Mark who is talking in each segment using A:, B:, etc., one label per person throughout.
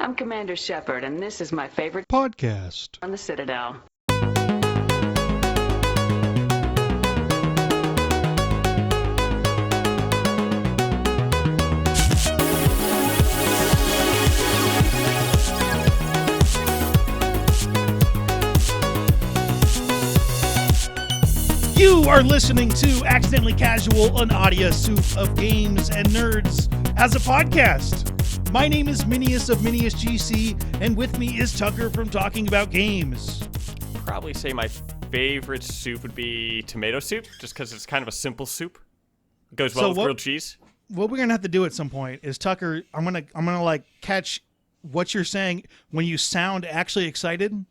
A: I'm Commander Shepard, and this is my favorite
B: podcast
A: on the Citadel.
B: You are listening to Accidentally Casual, an audio soup of games and nerds as a podcast. My name is Minius of Minius GC, and with me is Tucker from Talking About Games.
C: Probably say my favorite soup would be tomato soup, just because it's kind of a simple soup. It goes well with grilled cheese.
B: What we're gonna have to do at some point is, Tucker, I'm gonna like catch what you're saying when you sound actually excited.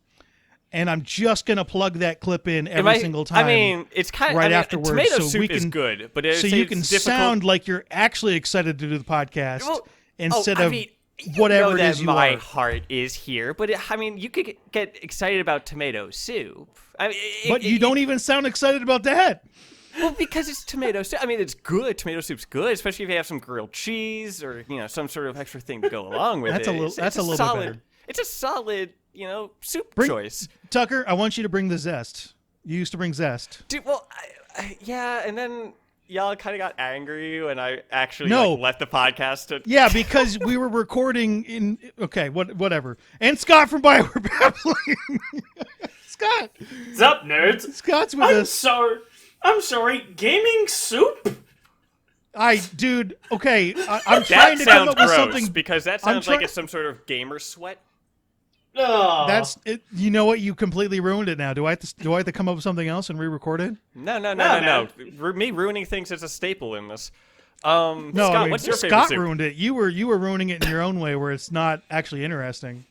B: And I'm just gonna plug that clip in every single time.
C: I mean, it's kind of
B: right afterwards.
C: Tomato soup is good, but
B: so you can sound like you're actually excited to do the podcast instead of whatever it is you
C: my
B: are.
C: heart is here, but you could get excited about tomato soup.
B: But you don't even sound excited about that.
C: Well, because it's tomato soup. I mean, it's good. Tomato soup's good, especially if you have some grilled cheese or some sort of extra thing to go along with
B: That's
C: it.
B: That's a little bit better.
C: It's a solid, soup choice.
B: Tucker, I want you to bring the zest. You used to bring zest.
C: Dude, well, yeah, and then y'all kind of got angry when I actually left the podcast.
B: Yeah, because we were recording in... Okay, whatever. And Scott from BioWare Babbling. Scott.
D: What's up, nerds?
B: Scott's with us.
D: I'm sorry, gaming soup?
B: Dude, okay, I'm trying to come up with something...
C: because that sounds like it's some sort of gamer sweat.
D: Oh.
B: That's it. You know what? You completely ruined it now. Do I have to come up with something else and re-record it?
C: No. Me ruining things is a staple in this.
B: No,
C: Scott, what's your favorite
B: Scott
C: soup?
B: ruined it. You were ruining it in your own way where it's not actually interesting.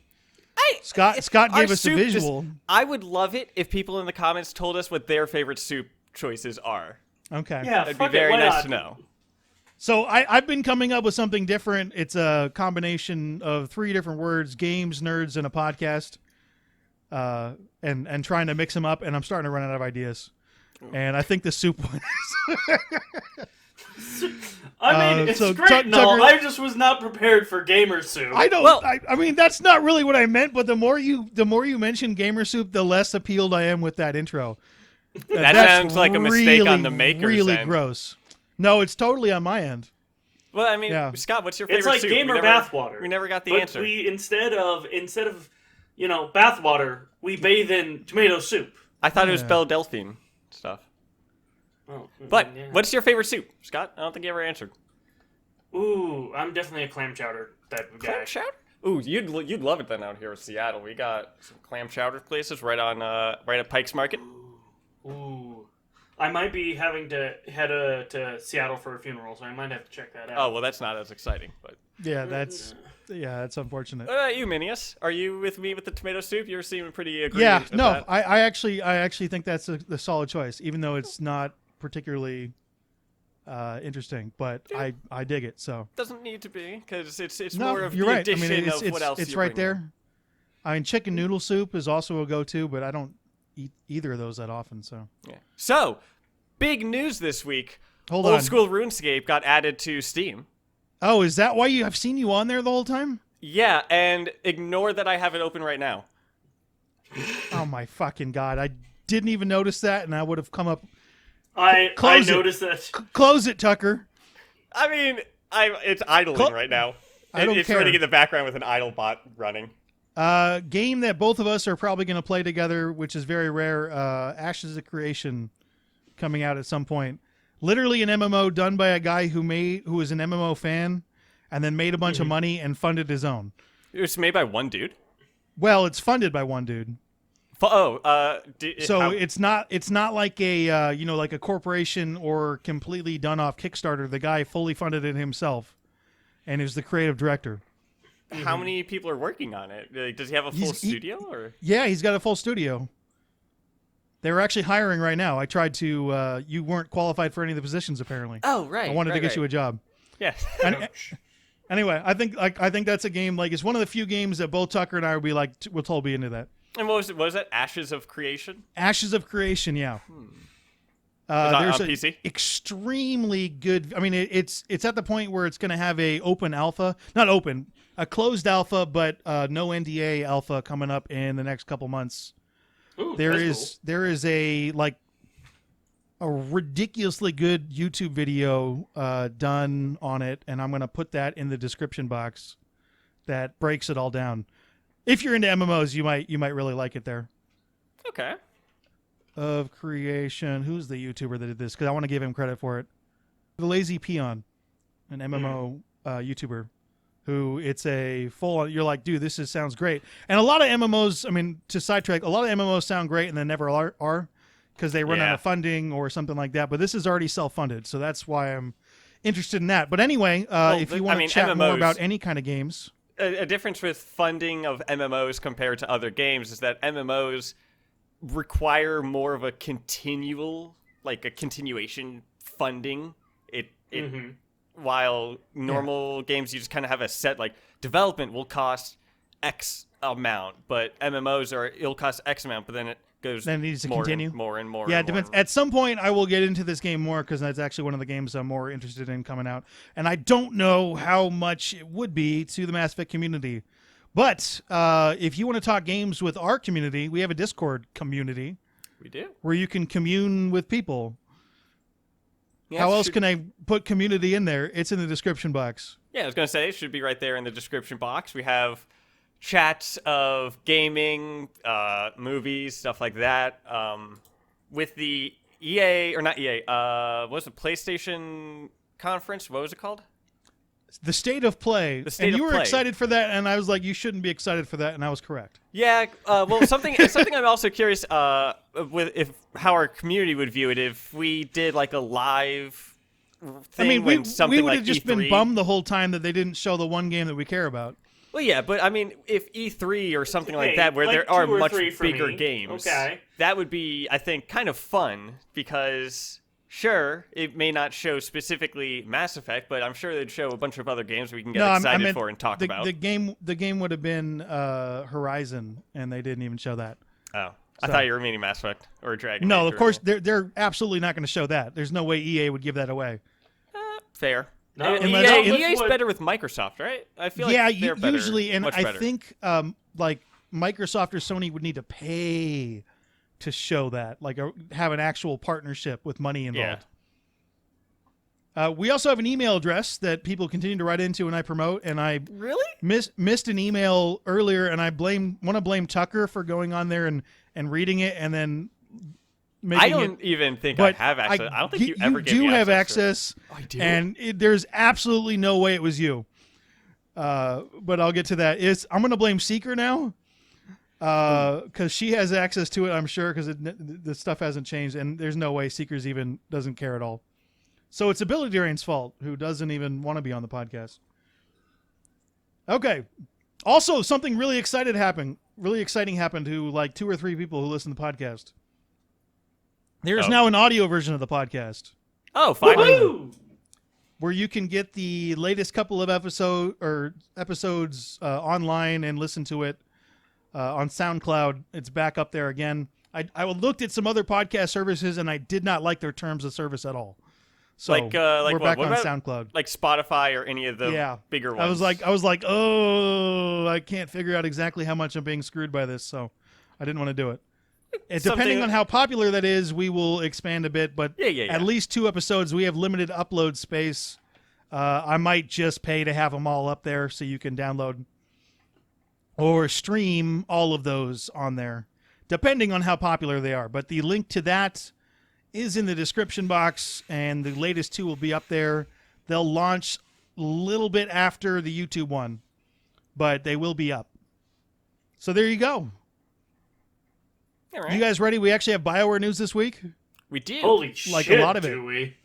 B: Scott gave us a visual.
C: I would love it if people in the comments told us what their favorite soup choices are.
B: Okay.
D: Yeah,
C: that'd be very nice to know.
B: So I've been coming up with something different. It's a combination of 3 different words: games, nerds, and a podcast. And trying to mix them up, and I'm starting to run out of ideas. And I think the soup one is...
D: It's great and all. I just was not prepared for gamer soup.
B: I don't. Well, I mean, that's not really what I meant. But the more you mention gamer soup, the less appealed I am with that intro.
C: That sounds like a mistake on the maker's
B: really
C: end.
B: Really gross. No, it's totally on my end.
C: Well, I mean, Scott, what's your favorite
D: soup? It's like
C: soup?
D: gamer bathwater.
C: We never got the answer.
D: We instead of bathwater, we bathe in tomato soup.
C: I thought it was Delphine stuff.
D: Oh,
C: but what's your favorite soup, Scott? I don't think you ever answered.
D: Ooh, I'm definitely a clam chowder type of guy.
C: Clam chowder? Ooh, you'd love it then out here in Seattle. We got some clam chowder places right at Pike's Market.
D: Ooh. I might be having to head to Seattle for a funeral, so I might have to check that out.
C: Oh, well, that's not as exciting, but...
B: Yeah, that's unfortunate.
C: What about you, Minius? Are you with me with the tomato soup? You're seeming pretty agreed.
B: Yeah,
C: with
B: no,
C: that.
B: I actually think that's the solid choice, even though it's not particularly interesting, but I dig it. So
C: doesn't need to be, because it's
B: no,
C: more of
B: you're
C: the
B: right.
C: addition of what else
B: it's
C: you're
B: right
C: bringing.
B: there. I mean, chicken noodle soup is also a go-to, but I don't eat either of those that often. So
C: yeah. So big news this week.
B: Hold
C: Old
B: on.
C: School RuneScape got added to Steam.
B: Oh, is that why I've seen you on there the whole time?
C: Yeah, and ignore that I have it open right now.
B: Oh my fucking god! I didn't even notice that, and I would have come up.
D: I noticed that.
B: Close it, Tucker.
C: I mean, it's idling right now. It's
B: care.
C: running in the background with an idle bot running.
B: Game that both of us are probably going to play together, which is very rare. Ashes of Creation, coming out at some point. Literally an MMO done by a guy who was an MMO fan, and then made a bunch of money and funded his own.
C: It was made by one dude.
B: Well, it's funded by one dude. It's not like a like a corporation or completely done off Kickstarter. The guy fully funded it himself, and is the creative director.
C: How many people are working on it? Like, does he have a full studio? Or
B: yeah, he's got a full studio. They're actually hiring right now. I tried to. You weren't qualified for any of the positions, apparently.
C: Oh, right.
B: I wanted to get you a job.
C: Yes.
B: Anyway, I think that's a game. Like, it's one of the few games that both Tucker and I would be like, we'll totally be into that.
C: And what was it? Was that Ashes of Creation?
B: Ashes of Creation, yeah.
C: There's
B: on
C: PC?
B: Extremely good. I mean, it's at the point where it's going to have a open alpha, not open, a closed alpha, but no NDA alpha coming up in the next couple months.
D: Ooh,
B: There
D: that's
B: is a ridiculously good YouTube video done on it, and I'm gonna put that in the description box. That breaks it all down. If you're into MMOs, you might really like it there.
C: Okay.
B: Of creation. Who's the YouTuber that did this? Because I want to give him credit for it. TheLazyPeon, an MMO YouTuber, who it's a full. You're like, dude, this sounds great. And a lot of MMOs. I mean, to sidetrack, a lot of MMOs sound great and then never are because they run out of funding or something like that. But this is already self-funded, so that's why I'm interested in that. But anyway, if you want to chat
C: MMOs,
B: more about any kind of games,
C: a difference with funding of MMOs compared to other games is that MMOs require more of a continuation funding. While normal games, you just kind of have a set, like, development will cost X amount, but MMOs it'll cost X amount, but then it goes
B: then it needs to
C: more
B: continue.
C: and more and more.
B: Yeah,
C: and
B: it depends.
C: more.
B: At some point, I will get into this game more because that's actually one of the games I'm more interested in coming out. And I don't know how much it would be to the Mass Effect community. But if you want to talk games with our community, we have a Discord community.
C: We do.
B: Where you can commune with people.
C: Yeah,
B: how else can I put community in there? It's in the description box.
C: Yeah, I was going to say, it should be right there in the description box. We have chats of gaming, movies, stuff like that. With the EA, or not EA, what was the PlayStation conference? What was it called?
B: The State of Play.
C: And
B: you were excited for that, and I was like, you shouldn't be excited for that, and I was correct.
C: Yeah, well, something I'm also curious with how our community would view it if we did like a live thing.
B: I mean,
C: we
B: would have just been bummed the whole time that they didn't show the one game that we care about.
C: Well, yeah, but I mean, if E3 or something like that, where there are much bigger games, that would be, I think, kind of fun because. Sure, it may not show specifically Mass Effect, but I'm sure they'd show a bunch of other games we can get excited for and talk about.
B: The game would have been Horizon, and they didn't even show that.
C: Oh, I thought you were meaning Mass Effect or Dragon.
B: No,
C: Age
B: of course they're absolutely not going to show that. There's no way EA would give that away.
C: Fair.
D: No,
C: EA's better with Microsoft, right? I feel like they're better,
B: usually, and
C: much
B: I
C: better.
B: think like Microsoft or Sony would need to pay to show that, like have an actual partnership with money involved. Yeah. We also have an email address that people continue to write into and I promote, and I
C: really
B: missed an email earlier, and I want to blame Tucker for going on there and reading it and then making
C: I don't even think I have access. I don't think you ever gave me
B: have
C: access.
B: Oh, I do? And there's absolutely no way it was you. But I'll get to that. I'm going to blame Seeker now. Because she has access to it, I'm sure, because the stuff hasn't changed, and there's no way Seekers even doesn't care at all. So it's Ability Drain's fault, who doesn't even want to be on the podcast. Okay. Also, something really exciting happened to like 2 or 3 people who listen to the podcast. There's now an audio version of the podcast.
C: Oh, finally!
D: Woo-hoo!
B: Where you can get the latest couple of episodes online and listen to it. On SoundCloud, it's back up there again. I looked at some other podcast services, and I did not like their terms of service at all. So we're back on SoundCloud,
C: like Spotify or any of the bigger ones.
B: I was like, oh, I can't figure out exactly how much I'm being screwed by this, so I didn't want to do it. Depending on how popular that is, we will expand a bit. But at least 2 episodes, we have limited upload space. I might just pay to have them all up there so you can download or stream all of those on there, depending on how popular they are. But the link to that is in the description box, and the latest 2 will be up there. They'll launch a little bit after the YouTube one, but they will be up. So there you go.
C: All right.
B: You guys ready? We actually have BioWare news this week.
C: We do.
D: Holy shit,
B: a lot of it.
D: Do we?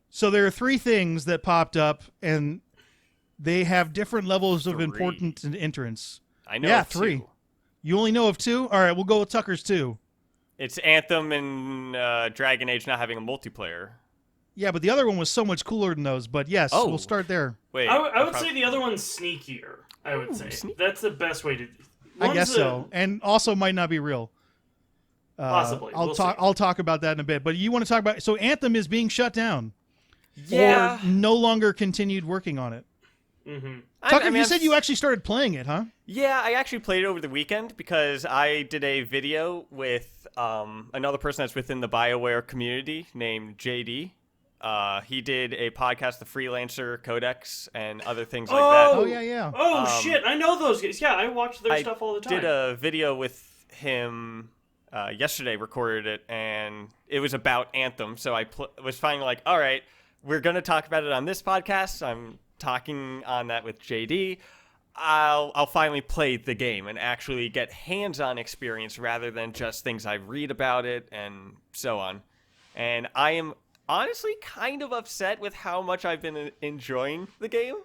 B: So there are 3 things that popped up, and they have different levels of
C: 3.
B: importance and entrance.
C: I know of
B: 3.
C: 2.
B: You only know of 2? All right, we'll go with Tucker's 2.
C: It's Anthem and Dragon Age not having a multiplayer.
B: Yeah, but the other one was so much cooler than those. But yes, we'll start there.
C: Wait,
D: I would say the other one's sneakier. I would say that's the best way to.
B: I guess so, and also might not be real.
D: Possibly.
B: I'll talk about that in a bit. But you want to talk about? So Anthem is being shut down.
C: Yeah.
B: Or no longer continued working on it.
D: Mm-hmm.
B: Tucker, you said you actually started playing it, huh?
C: Yeah, I actually played it over the weekend because I did a video with another person that's within the BioWare community named JD. He did a podcast, The Freelancer Codex, and other things like that.
B: Oh, yeah.
D: Oh, shit, I know those guys. Yeah, I watch their stuff all the time.
C: I did a video with him yesterday, recorded it, and it was about Anthem, so I was finally like, all right, we're going to talk about it on this podcast. I'm talking on that with JD. I'll finally play the game and actually get hands-on experience rather than just things I read about it and so on. And I am honestly kind of upset with how much I've been enjoying the game.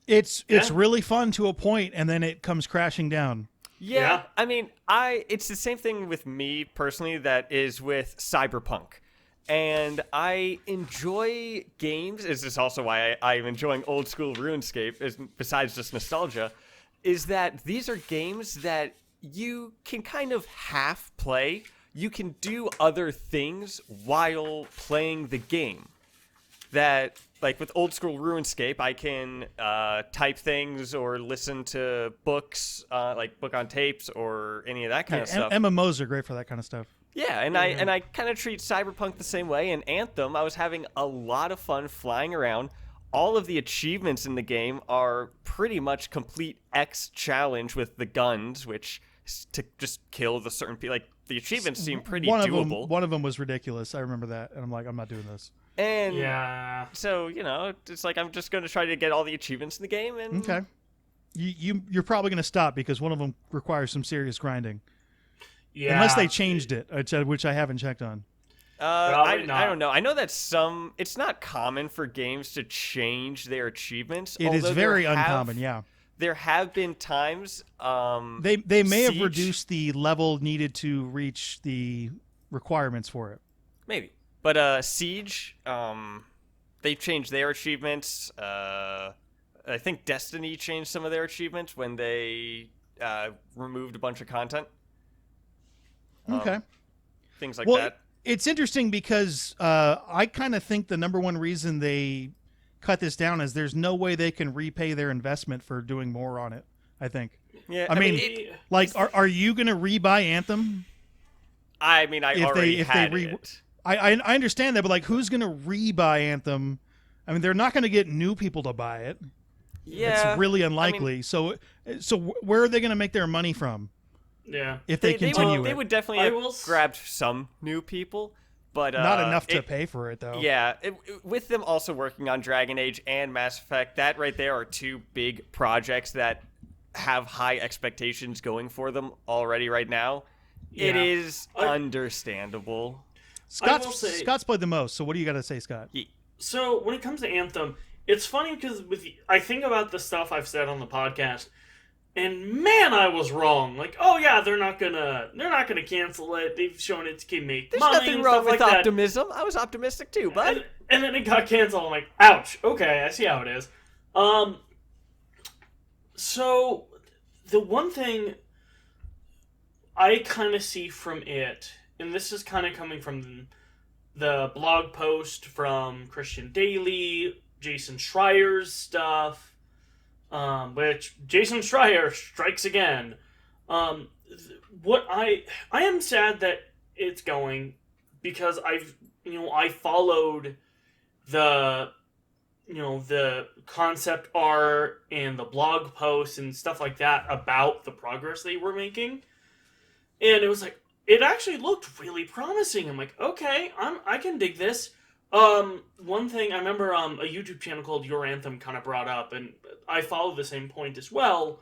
B: It's really fun to a point, and then it comes crashing down.
C: Yeah. I mean, it's the same thing with me personally that is with Cyberpunk. And I enjoy games. This is also why I'm enjoying old school RuneScape, besides just nostalgia, is that these are games that you can kind of half play. You can do other things while playing the game. That, like with old school RuneScape, I can type things or listen to books, like book on tapes or any of that kind of stuff.
B: MMOs are great for that kind of stuff.
C: Yeah, and I kind of treat Cyberpunk the same way. And Anthem, I was having a lot of fun flying around. All of the achievements in the game are pretty much complete X challenge with the guns, which is to just kill the certain people. Like, the achievements seem pretty doable.
B: One of them was ridiculous. I remember that, and I'm like, I'm not doing this.
C: And
D: yeah,
C: so it's like I'm just going to try to get all the achievements in the game. And
B: okay, you're probably going to stop because one of them requires some serious grinding.
D: Yeah,
B: unless they changed it, which I haven't checked on.
C: I don't know. I know that it's not common for games to change their achievements.
B: It is very uncommon. Yeah,
C: there have been times.
B: They may
C: Siege,
B: have reduced the level needed to reach the requirements for it.
C: Maybe. But Siege, they've changed their achievements. I think Destiny changed some of their achievements when they removed a bunch of content.
B: Okay.
C: Things like that.
B: It's interesting because I kind of think the number one reason they cut this down is there's no way they can repay their investment for doing more on it, I think.
C: Yeah,
B: I mean are you going to rebuy Anthem?
C: I mean, I already had it.
B: I understand that, but like, who's going to rebuy Anthem? I mean, they're not going to get new people to buy it.
C: Yeah,
B: it's really unlikely. I mean, so where are they going to make their money from?
D: Yeah,
B: if they continue,
C: they would definitely have grabbed some new people, but
B: not enough to pay for it, though.
C: Yeah, with them also working on Dragon Age and Mass Effect, that right there are two big projects that have high expectations going for them already right now. Yeah. It is understandable.
B: Scott's played the most, so what do you got to say, Scott?
C: Yeah.
D: So when it comes to Anthem, it's funny because I think about the stuff I've said on the podcast, and man, I was wrong. Like, oh yeah, they're not gonna cancel it. They've shown it can make
C: There's
D: money.
C: There's nothing wrong with optimism. I was optimistic too, but
D: and then it got canceled. I'm like, ouch. Okay, I see how it is. So the one thing I kind of see from it, and this is kind of coming from the blog post from Christian Daly, Jason Schreier's stuff. Which Jason Schreier strikes again. What I am sad that it's going because I followed the concept art and the blog posts and stuff like that about the progress they were making, and it was like it actually looked really promising. I'm like, okay, I can dig this. One thing I remember, a YouTube channel called Your Anthem kind of brought up, and I follow the same point as well,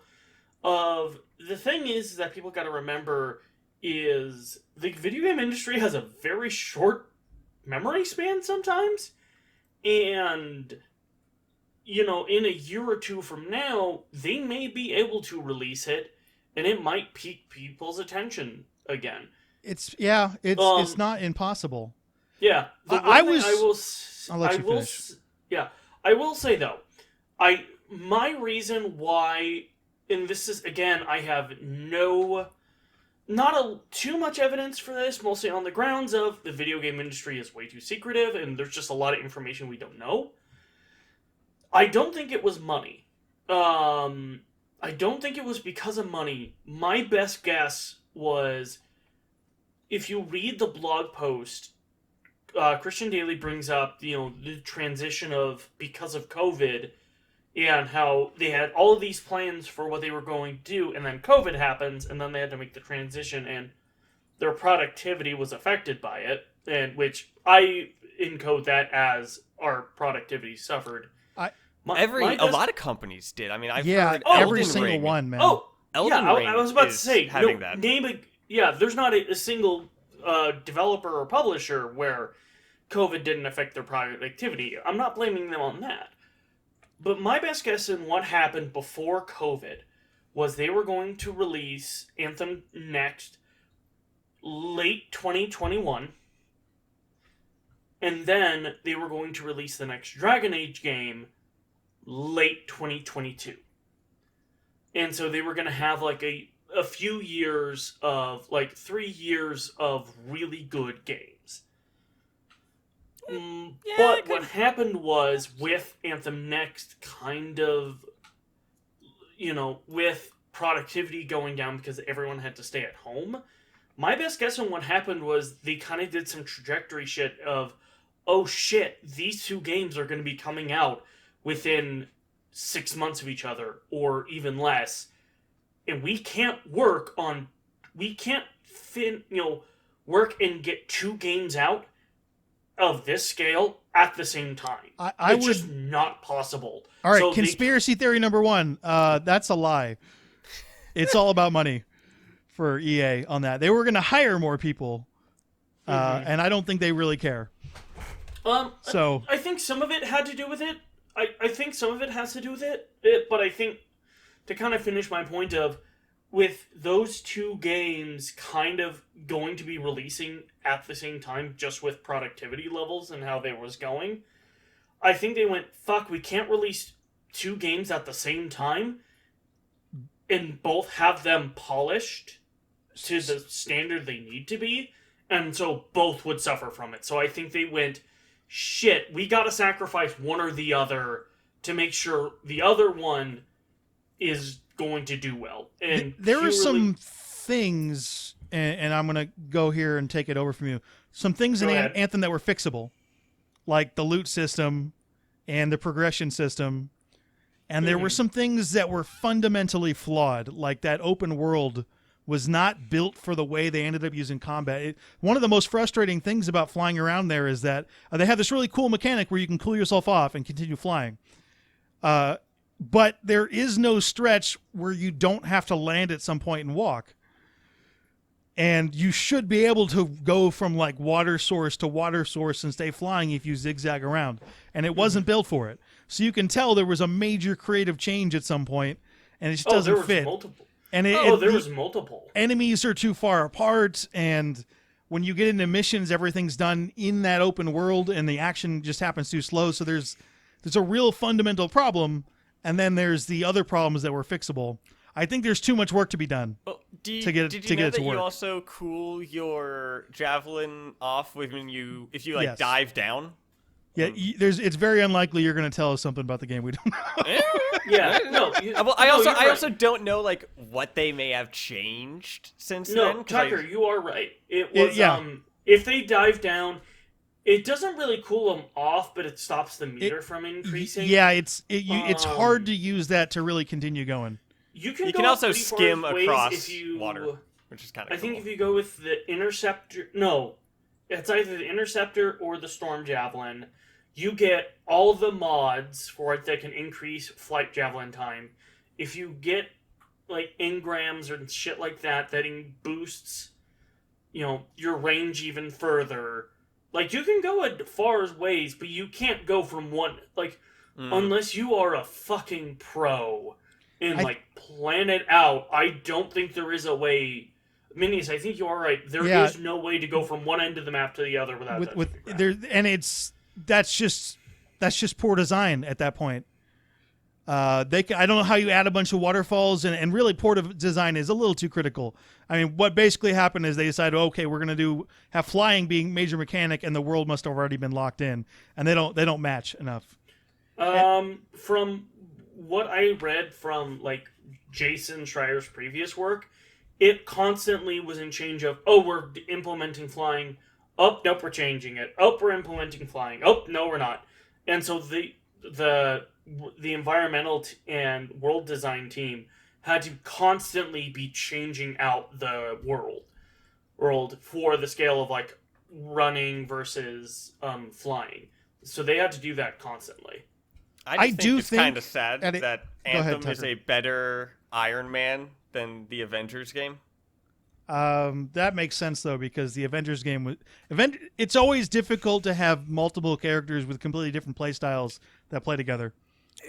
D: of the thing is that people got to remember is the video game industry has a very short memory span sometimes, and, in a year or two from now, they may be able to release it, and it might pique people's attention again.
B: It's not impossible.
D: Yeah, I will say though, my reason why, and this is again, I have not too much evidence for this, mostly on the grounds of the video game industry is way too secretive, and there's just a lot of information we don't know. I don't think it was money. I don't think it was because of money. My best guess was, if you read the blog post, Christian Daly brings up, the transition of because of COVID and how they had all of these plans for what they were going to do, and then COVID happens, and then they had to make the transition, and their productivity was affected by it, and which I encode that as our productivity suffered.
C: A lot of companies did. I mean, I've heard
B: every
C: Elden
B: single
C: Ring.
B: one, man.
C: Elden Ring
D: I was about to say,
C: having that.
D: There's not a single developer or publisher where COVID didn't affect their productivity. I'm not blaming them on that. But my best guess in what happened before COVID was they were going to release Anthem next late 2021, and then they were going to release the next Dragon Age game late 2022. And so they were going to have like a few years of, like 3 years of really good games. But what happened was, with Anthem Next kind of, with productivity going down because everyone had to stay at home, my best guess on what happened was they kind of did some trajectory shit of, oh shit, these two games are going to be coming out within 6 months of each other, or even less, and we can't work and get two games out of this scale at the same time. It's just not possible.
B: All right, so conspiracy theory number one. That's a lie. It's all about money for EA on that. They were going to hire more people, and I don't think they really care.
D: I think some of it had to do with it. I think some of it has to do with it, but I think, to kind of finish my point of, with those two games kind of going to be releasing at the same time, just with productivity levels and how they was going, I think they went, fuck, we can't release two games at the same time and both have them polished to the standard they need to be, and so both would suffer from it. So I think they went, shit, we gotta sacrifice one or the other to make sure the other one is going to do well. And
B: there are some things, and I'm going to go here and take it over from you, some things in Anthem that were fixable, like the loot system and the progression system, and there were some things that were fundamentally flawed, like that open world was not built for the way they ended up using combat. One of the most frustrating things about flying around there is that they have this really cool mechanic where you can cool yourself off and continue flying. But there is no stretch where you don't have to land at some point and walk. And you should be able to go from like water source to water source and stay flying if you zigzag around. And it wasn't built for it. So you can tell there was a major creative change at some point, and it just doesn't fit.
D: Multiple.
B: And
D: there was multiple.
B: Enemies are too far apart, and when you get into missions, everything's done in that open world, and the action just happens too slow. So there's a real fundamental problem, and then there's the other problems that were fixable. I think there's too much work to be done
C: to
B: get it to work. Did you know that you
C: also cool your javelin off if you dive down?
B: Yeah, it's very unlikely you're going to tell us something about the game we don't know.
C: I also don't know like what they may have changed since then.
D: No, Tucker, you are right. It was if they dive down, it doesn't really cool them off, but it stops the meter from increasing.
B: Yeah, it's hard to use that to really continue going.
C: You can also skim across water, which is kind of cool.
D: I think if you go with the Interceptor, it's either the Interceptor or the Storm Javelin. You get all the mods for it that can increase flight javelin time. If you get like engrams and shit like that boosts, your range even further. Like, you can go as far as ways, but you can't go from one, unless you are a fucking pro and plan it out. I don't think there is a way. Minius, I think you are right. There is no way to go from one end of the map to the other without
B: that's just poor design at that point. I don't know how you add a bunch of waterfalls, and really poor design is a little too critical. I mean, what basically happened is they decided, okay, we're going to have flying being major mechanic, and the world must have already been locked in, and they don't match enough.
D: From what I read from like Jason Schreier's previous work, it constantly was in change of, oh, we're implementing flying. Oh, nope, we're changing it. Oh, we're implementing flying. Oh, no, we're not. And so the environmental and world design team had to constantly be changing out the world for the scale of like running versus flying. So they had to do that constantly.
C: I think it's kind of sad that Anthem is a better Iron Man than the Avengers game.
B: That makes sense though, because the Avengers game was it's always difficult to have multiple characters with completely different play styles that play together.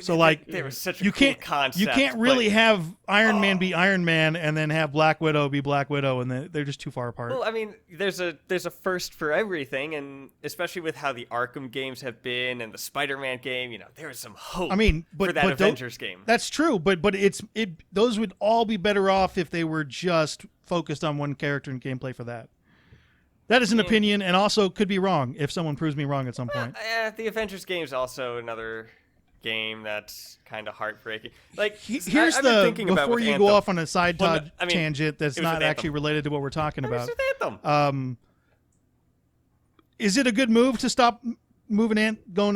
B: So like
C: there was such a cool concept.
B: You can't really have Iron Man be Iron Man and then have Black Widow be Black Widow, and they're just too far apart.
C: Well, I mean, there's a first for everything, and especially with how the Arkham games have been and the Spider-Man game, there was some hope. For that Avengers game.
B: That's true, but those would all be better off if they were just focused on one character and gameplay for that. That is an opinion, and also could be wrong if someone proves me wrong at some point.
C: The Avengers game is also another game that's kind of heartbreaking. Like,
B: here's before you go off on a side tangent that's not actually related to what we're talking about. Is it a good move to stop going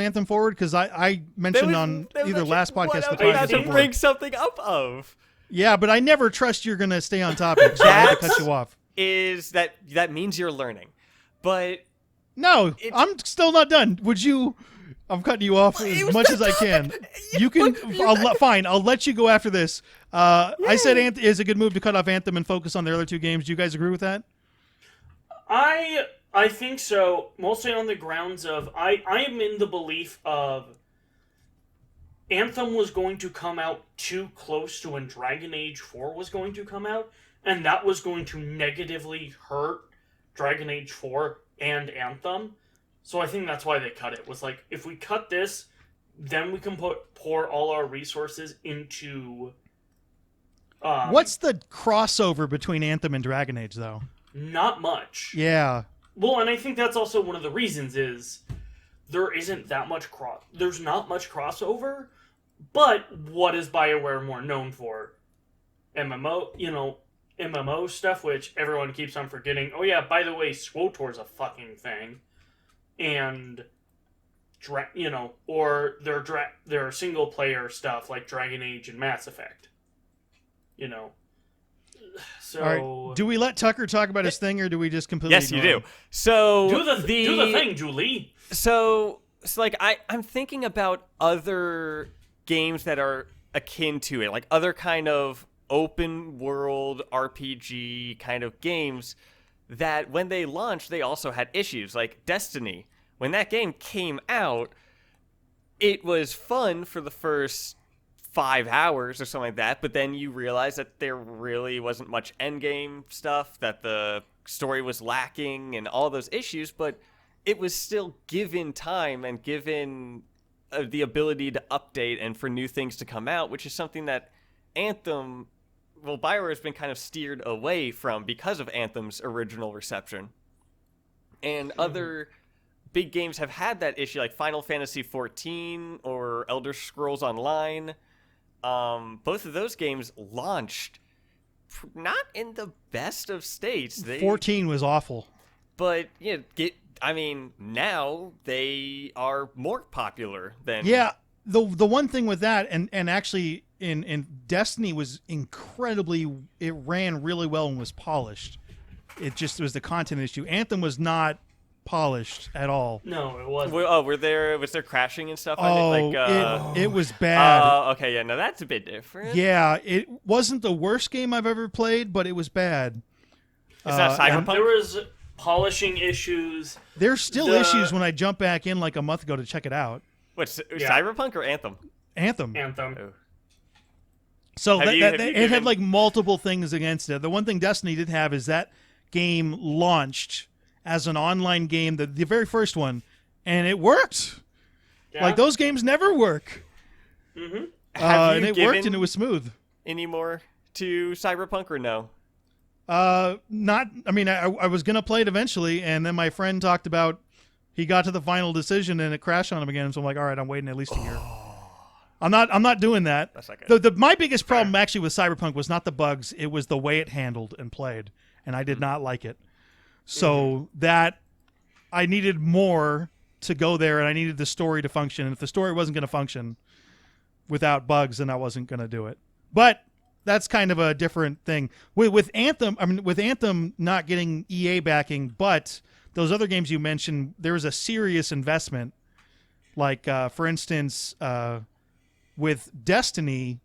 B: Anthem forward? Because I mentioned on either last podcast or the podcast
C: before. Bring something up of.
B: Yeah, but I never trust you're going to stay on topic, so I have to cut you off.
C: That means you're learning, but
B: no, I'm still not done. Would you? I'm cutting you off as much as I can. You can. Fine. I'll let you go after this. I said Anthem is a good move to cut off Anthem and focus on the other two games. Do you guys agree with that?
D: I think so. Mostly on the grounds of I am in the belief of Anthem was going to come out too close to when Dragon Age 4 was going to come out, and that was going to negatively hurt Dragon Age 4 and Anthem. So I think that's why they cut it. Was like, if we cut this, then we can pour all our resources into...
B: What's the crossover between Anthem and Dragon Age, though?
D: Not much.
B: Yeah.
D: Well, and I think that's also one of the reasons is there isn't that much there's not much crossover, but what is BioWare more known for? MMO stuff, which everyone keeps on forgetting. Oh yeah, by the way, SWTOR's a fucking thing. And or their single player stuff like Dragon Age and Mass Effect. So
B: all right. Do we let Tucker talk about his thing, or do we just completely
C: Yes, you do. So
D: do the thing, Julie.
C: So like I'm thinking about other games that are akin to it, like other kind of open world RPG kind of games that when they launched, they also had issues. Like Destiny, when that game came out, it was fun for the first 5 hours or something like that, but then you realize that there really wasn't much endgame stuff, that the story was lacking and all those issues, but it was still given time and given the ability to update and for new things to come out, which is something that Anthem... Well, BioWare has been kind of steered away from because of Anthem's original reception. And other big games have had that issue, like Final Fantasy XIV or Elder Scrolls Online. Both of those games launched not in the best of states.
B: 14 was awful.
C: But, now they are more popular than...
B: Yeah, the one thing with that, and actually... In Destiny was it ran really well and was polished. It just was the content issue. Anthem was not polished at all.
D: No, it wasn't.
C: Was there crashing and stuff on it? Like,
B: it was bad.
C: Okay, yeah, no, that's a bit different.
B: Yeah, it wasn't the worst game I've ever played, but it was bad.
C: Is that Cyberpunk?
D: There was polishing issues.
B: There's still issues when I jump back in like a month ago to check it out.
C: What, Cyberpunk or Anthem?
B: Anthem.
D: Oh.
B: So it had like multiple things against it. The one thing Destiny did have is that game launched as an online game, the very first one, and it worked. Yeah. Like those games never work.
C: Mm-hmm.
B: And it worked and it was smooth.
C: Any more to Cyberpunk or no?
B: Not. I mean, I was gonna play it eventually, and then my friend talked about he got to the final decision and it crashed on him again. So I'm like, all right, I'm waiting at least a year. I'm not doing that.
C: That's not good.
B: My biggest problem actually with Cyberpunk was not the bugs, it was the way it handled and played, and I did not like it. So that I needed more to go there, and I needed the story to function. And if the story wasn't going to function without bugs, then I wasn't going to do it. But that's kind of a different thing. With Anthem, with Anthem not getting EA backing, but those other games you mentioned, there was a serious investment. Like, for instance, with Destiny,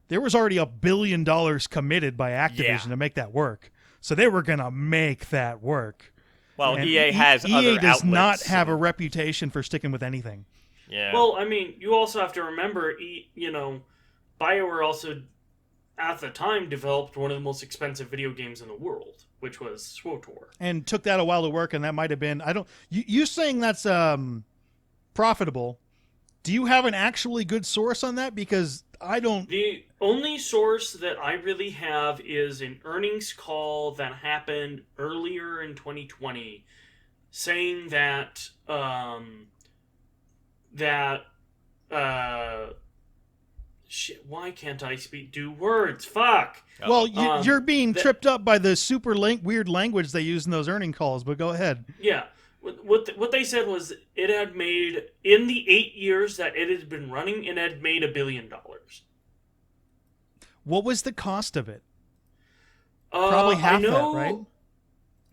B: there was already $1 billion committed by Activision to make that work. So they were going to make that work.
C: Well,
B: And
C: EA has
B: EA
C: other
B: does not
C: outlets,
B: have a reputation for sticking with anything.
C: Yeah.
D: Well, I mean, you also have to remember, BioWare also, at the time, developed one of the most expensive video games in the world, which was SWTOR.
B: And took that a while to work, and that might have been... You saying that's profitable. Do you have an actually good source on that? Because I don't...
D: The only source that I really have is an earnings call that happened earlier in 2020, saying that shit, why can't I do words? Fuck.
B: Well, you're being tripped up by the super weird language they use in those earning calls, but go ahead.
D: Yeah. What they said was it had made, in the 8 years that it had been running, it had made $1 billion.
B: What was the cost of it? Probably half that, right?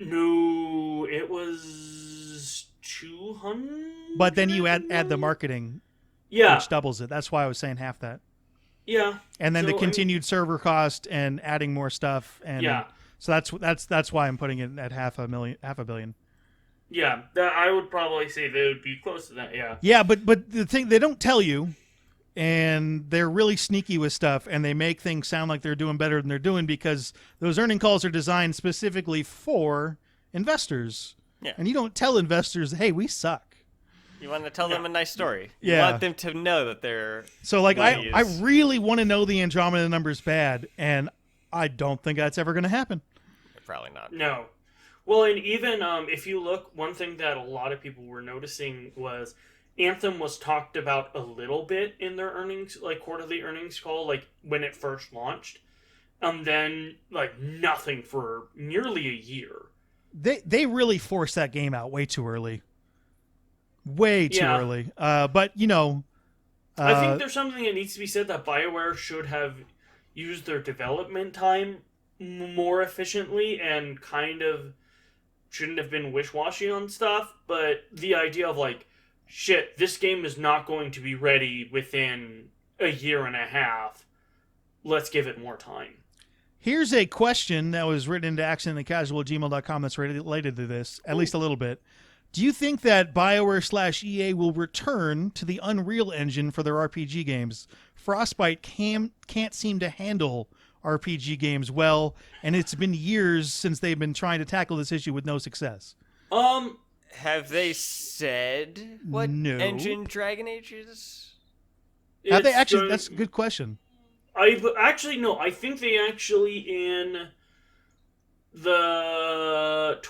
D: No, it was 200.
B: But then you add the marketing, which doubles it. That's why I was saying half that.
D: Yeah.
B: And then the continued server cost and adding more stuff, and so that's why I'm putting it at half a billion.
D: Yeah, I would probably say they would be close to that. Yeah.
B: Yeah, but the thing they don't tell you, and they're really sneaky with stuff, and they make things sound like they're doing better than they're doing because those earning calls are designed specifically for investors.
C: Yeah.
B: And you don't tell investors, "Hey, we suck."
C: You want to tell them a nice story.
B: Yeah.
C: You want them to know that they're...
B: So, like, I really want to know the Andromeda number's bad, and I don't think that's ever going to happen.
C: Probably not.
D: No. Well, and even if you look, one thing that a lot of people were noticing was Anthem was talked about a little bit in their earnings, like quarterly earnings call, like when it first launched, and then like nothing for nearly a year.
B: They really forced that game out way too early. Way too early. But
D: I think there's something that needs to be said that BioWare should have used their development time more efficiently and kind of shouldn't have been wish-washy on stuff, but the idea of like, shit, this game is not going to be ready within a year and a half. Let's give it more time.
B: Here's a question that was written into accidentallycasual@gmail.com that's related to this, at least a little bit. Do you think that BioWare/EA will return to the Unreal Engine for their RPG games? Frostbite can't seem to handle RPG games well, and it's been years since they've been trying to tackle this issue with no success.
C: Have they said what engine Dragon Age is?
B: Have they actually? That's a good question.
D: I think they actually in the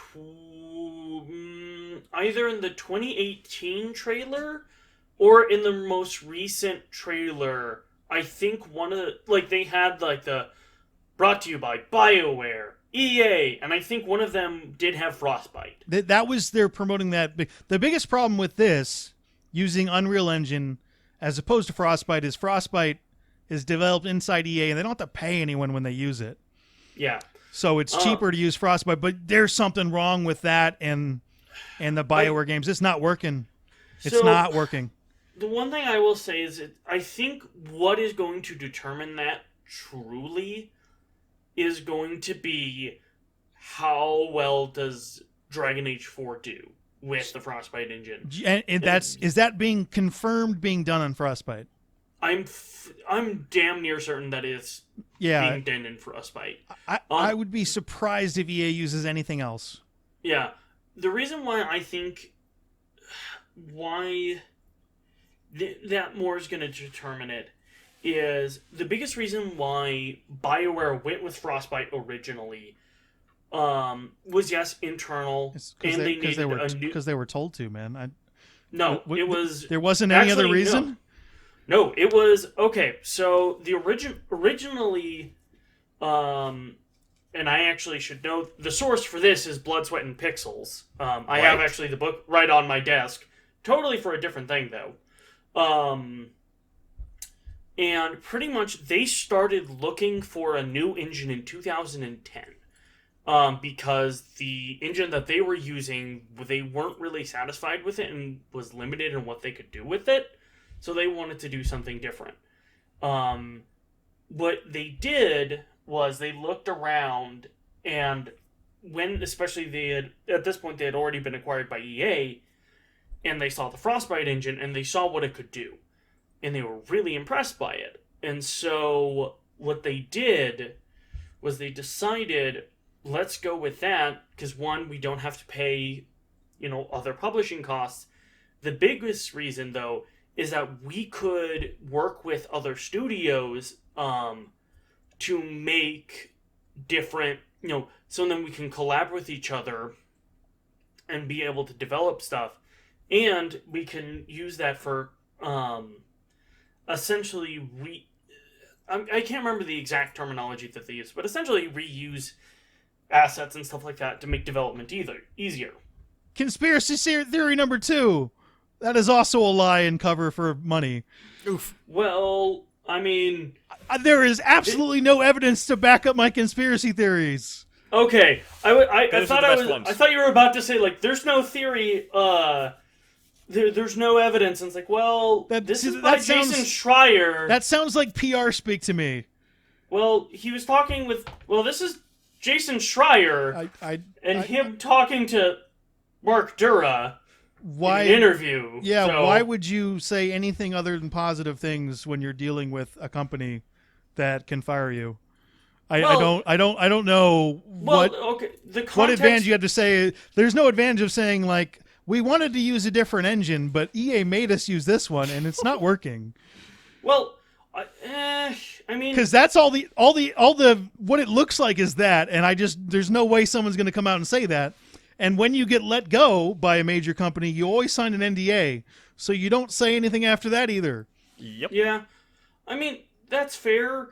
D: either in the 2018 trailer or in the most recent trailer. I think one of they had the brought to you by BioWare, EA, and I think one of them did have Frostbite.
B: That was they're promoting that. The biggest problem with this using Unreal Engine as opposed to Frostbite is developed inside EA, and they don't have to pay anyone when they use it.
D: Yeah.
B: So it's cheaper to use Frostbite, but there's something wrong with that and the BioWare games. It's not working. It's not working.
D: The one thing I will say is that I think what is going to determine that truly is going to be how well does Dragon Age 4 do with the Frostbite engine.
B: And is that being confirmed being done on Frostbite?
D: I'm damn near certain that it's being done in Frostbite.
B: I would be surprised if EA uses anything else.
D: Yeah. The reason why I think that more is going to determine it is the biggest reason why BioWare went with Frostbite originally was internal, and they needed a new...
B: Because they were told to, man.
D: It was...
B: There wasn't any other reason?
D: No, it was okay. So the originally, and I actually should know the source for this is Blood, Sweat, and Pixels. I have actually the book right on my desk, totally for a different thing though. And pretty much they started looking for a new engine in 2010. Because the engine that they were using, they weren't really satisfied with it and was limited in what they could do with it. So they wanted to do something different. What they did was they looked around, and especially at this point they had already been acquired by EA, and they saw the Frostbite engine and they saw what it could do. And they were really impressed by it. And so what they did was they decided, let's go with that, because one, we don't have to pay, other publishing costs. The biggest reason, though, is that we could work with other studios to make different, so then we can collab with each other and be able to develop stuff. And we can use that for essentially I can't remember the exact terminology that they use, but essentially reuse assets and stuff like that to make development easier.
B: Conspiracy theory number 2. That is also a lie and cover for money.
D: Oof. Well, I mean,
B: there is absolutely no evidence to back up my conspiracy theories.
D: Okay, I thought you were about to say like, there's no theory. There's no evidence, and it's like, well, this is by Jason Schreier.
B: That sounds like PR speak to me.
D: Well, he was talking with. Well, this is Jason Schreier, him talking to Mark Dura in an interview.
B: Yeah,
D: so.
B: Why would you say anything other than positive things when you're dealing with a company that can fire you? I don't know what advantage you have to say. There's no advantage of saying like, we wanted to use a different engine, but EA made us use this one, and it's not working.
D: Well, I mean,
B: because that's all the what it looks like is that, and there's no way someone's going to come out and say that. And when you get let go by a major company, you always sign an NDA, so you don't say anything after that either.
C: Yep.
D: Yeah, I mean that's fair,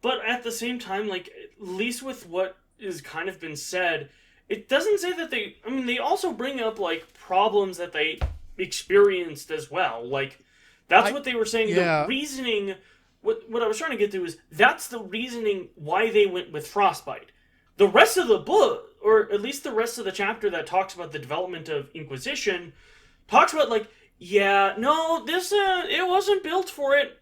D: but at the same time, like at least with what is kind of been said. It doesn't say that they also bring up, like, problems that they experienced as well. Like, that's what they were saying. Yeah. The reasoning, what I was trying to get to is, that's the reasoning why they went with Frostbite. The rest of the book, or at least the rest of the chapter that talks about the development of Inquisition, talks about, like, this, it wasn't built for it.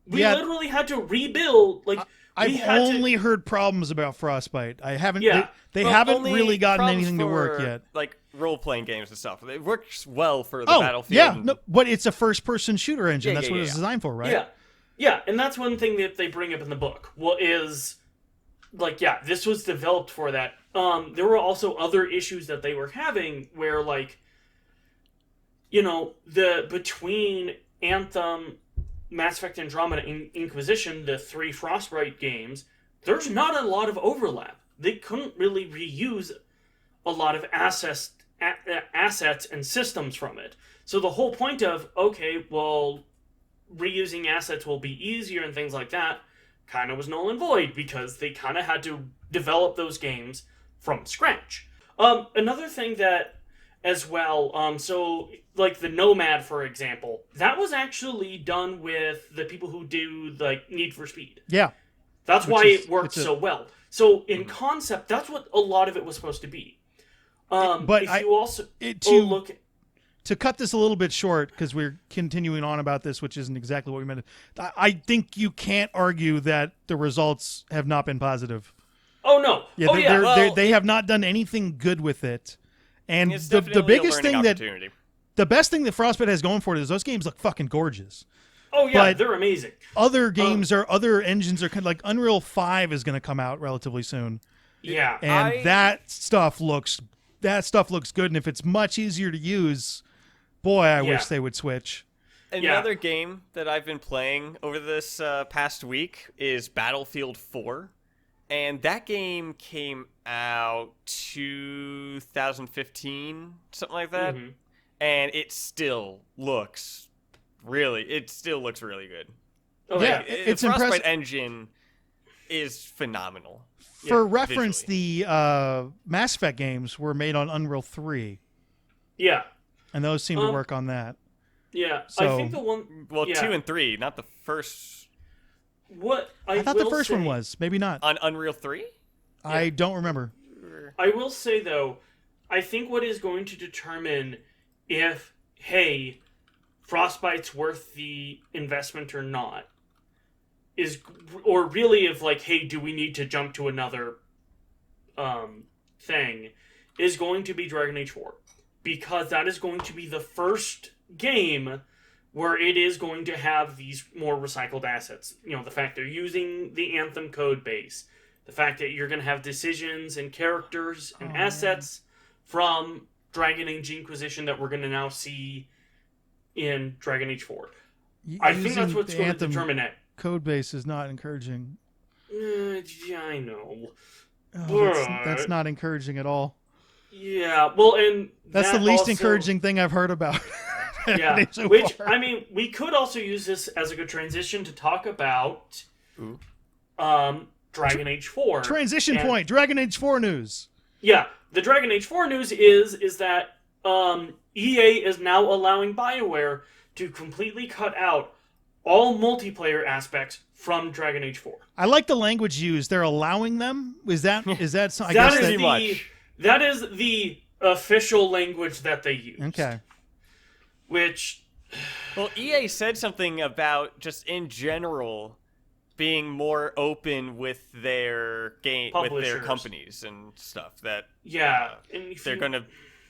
D: We literally had to rebuild, like...
B: I've only heard problems about Frostbite. I haven't. Yeah. They haven't really gotten anything to work yet.
C: Like role-playing games and stuff. It works well for the Battlefield.
B: Yeah, but it's a first-person shooter engine. That's what it's designed for, right?
D: Yeah, and that's one thing that they bring up in the book. Well, is like, this was developed for that. There were also other issues that they were having where, like, between Anthem, Mass Effect Andromeda, and Inquisition, the 3 Frostbite games, there's not a lot of overlap. They couldn't really reuse a lot of assets and systems from it. So the whole point of, okay, well, reusing assets will be easier and things like that, kind of was null and void, because they kind of had to develop those games from scratch. Another thing that, as well, so, like, the Nomad, for example, that was actually done with the people who do, like, Need for Speed.
B: Yeah.
D: That's why it worked so well. So, in concept, that's what a lot of it was supposed to be.
B: But
D: if you also look...
B: To cut this a little bit short, because we're continuing on about this, which isn't exactly what we meant. I think you can't argue that the results have not been positive.
D: Oh, no.
B: They have not done anything good with it. And the biggest thing the best thing that Frostbite has going for it is those games look fucking gorgeous.
D: Oh yeah, but they're amazing.
B: Other games other engines are kind of like Unreal 5 is going to come out relatively soon.
D: Yeah.
B: And that stuff looks good, and if it's much easier to use, boy, I wish they would switch.
C: Another game that I've been playing over this past week is Battlefield 4. And that game came out 2015, something like that. Mm-hmm. And it still looks it still looks really good.
D: Oh,
B: Yeah,
D: yeah.
B: it's
C: the Frostbite
B: impressive.
C: engine is phenomenal.
B: For reference,
C: visually.
B: the Mass Effect games were made on Unreal 3,
D: Yeah.
B: and those seem to work on that.
D: Yeah.
B: So-
D: I think the one...
C: Well,
D: yeah.
C: 2 and 3, not the first
D: What
B: I thought the
D: will
B: first
D: say,
B: one was. Maybe not.
C: on Unreal 3.
B: I don't remember.
D: I will say, though, I think what is going to determine if, hey, Frostbite's worth the investment or not, or really if, like, hey, do we need to jump to another thing, is going to be Dragon Age 4. Because that is going to be the first game where it is going to have these more recycled assets. You know, the fact they're using the Anthem code base, the fact that you're going to have decisions and characters and assets from Dragon Age Inquisition that we're going to now see in Dragon Age 4. I think that's what's going to determine it.
B: Code base is not encouraging.
D: Yeah, I know.
B: That's not encouraging at all.
D: Yeah, well, and
B: That's
D: that
B: the least
D: also-
B: encouraging thing I've heard about.
D: Yeah,
B: so
D: which,
B: far.
D: I mean, we could also use this as a good transition to talk about Dragon Age 4.
B: Transition
D: And-
B: point. Dragon Age 4 news.
D: Yeah, the Dragon Age 4 news is that EA is now allowing BioWare to completely cut out all multiplayer aspects from Dragon Age 4.
B: I like the language used. They're allowing them. Is that some, I
D: That
B: guess
D: is
B: that,
C: much.
D: that is the official language that they use.
B: okay.
D: Which,
C: Well, EA said something about just in general being more open with their game, with their
D: Publishers.
C: companies and stuff. That
D: yeah, and if
C: they're
D: you-
C: gonna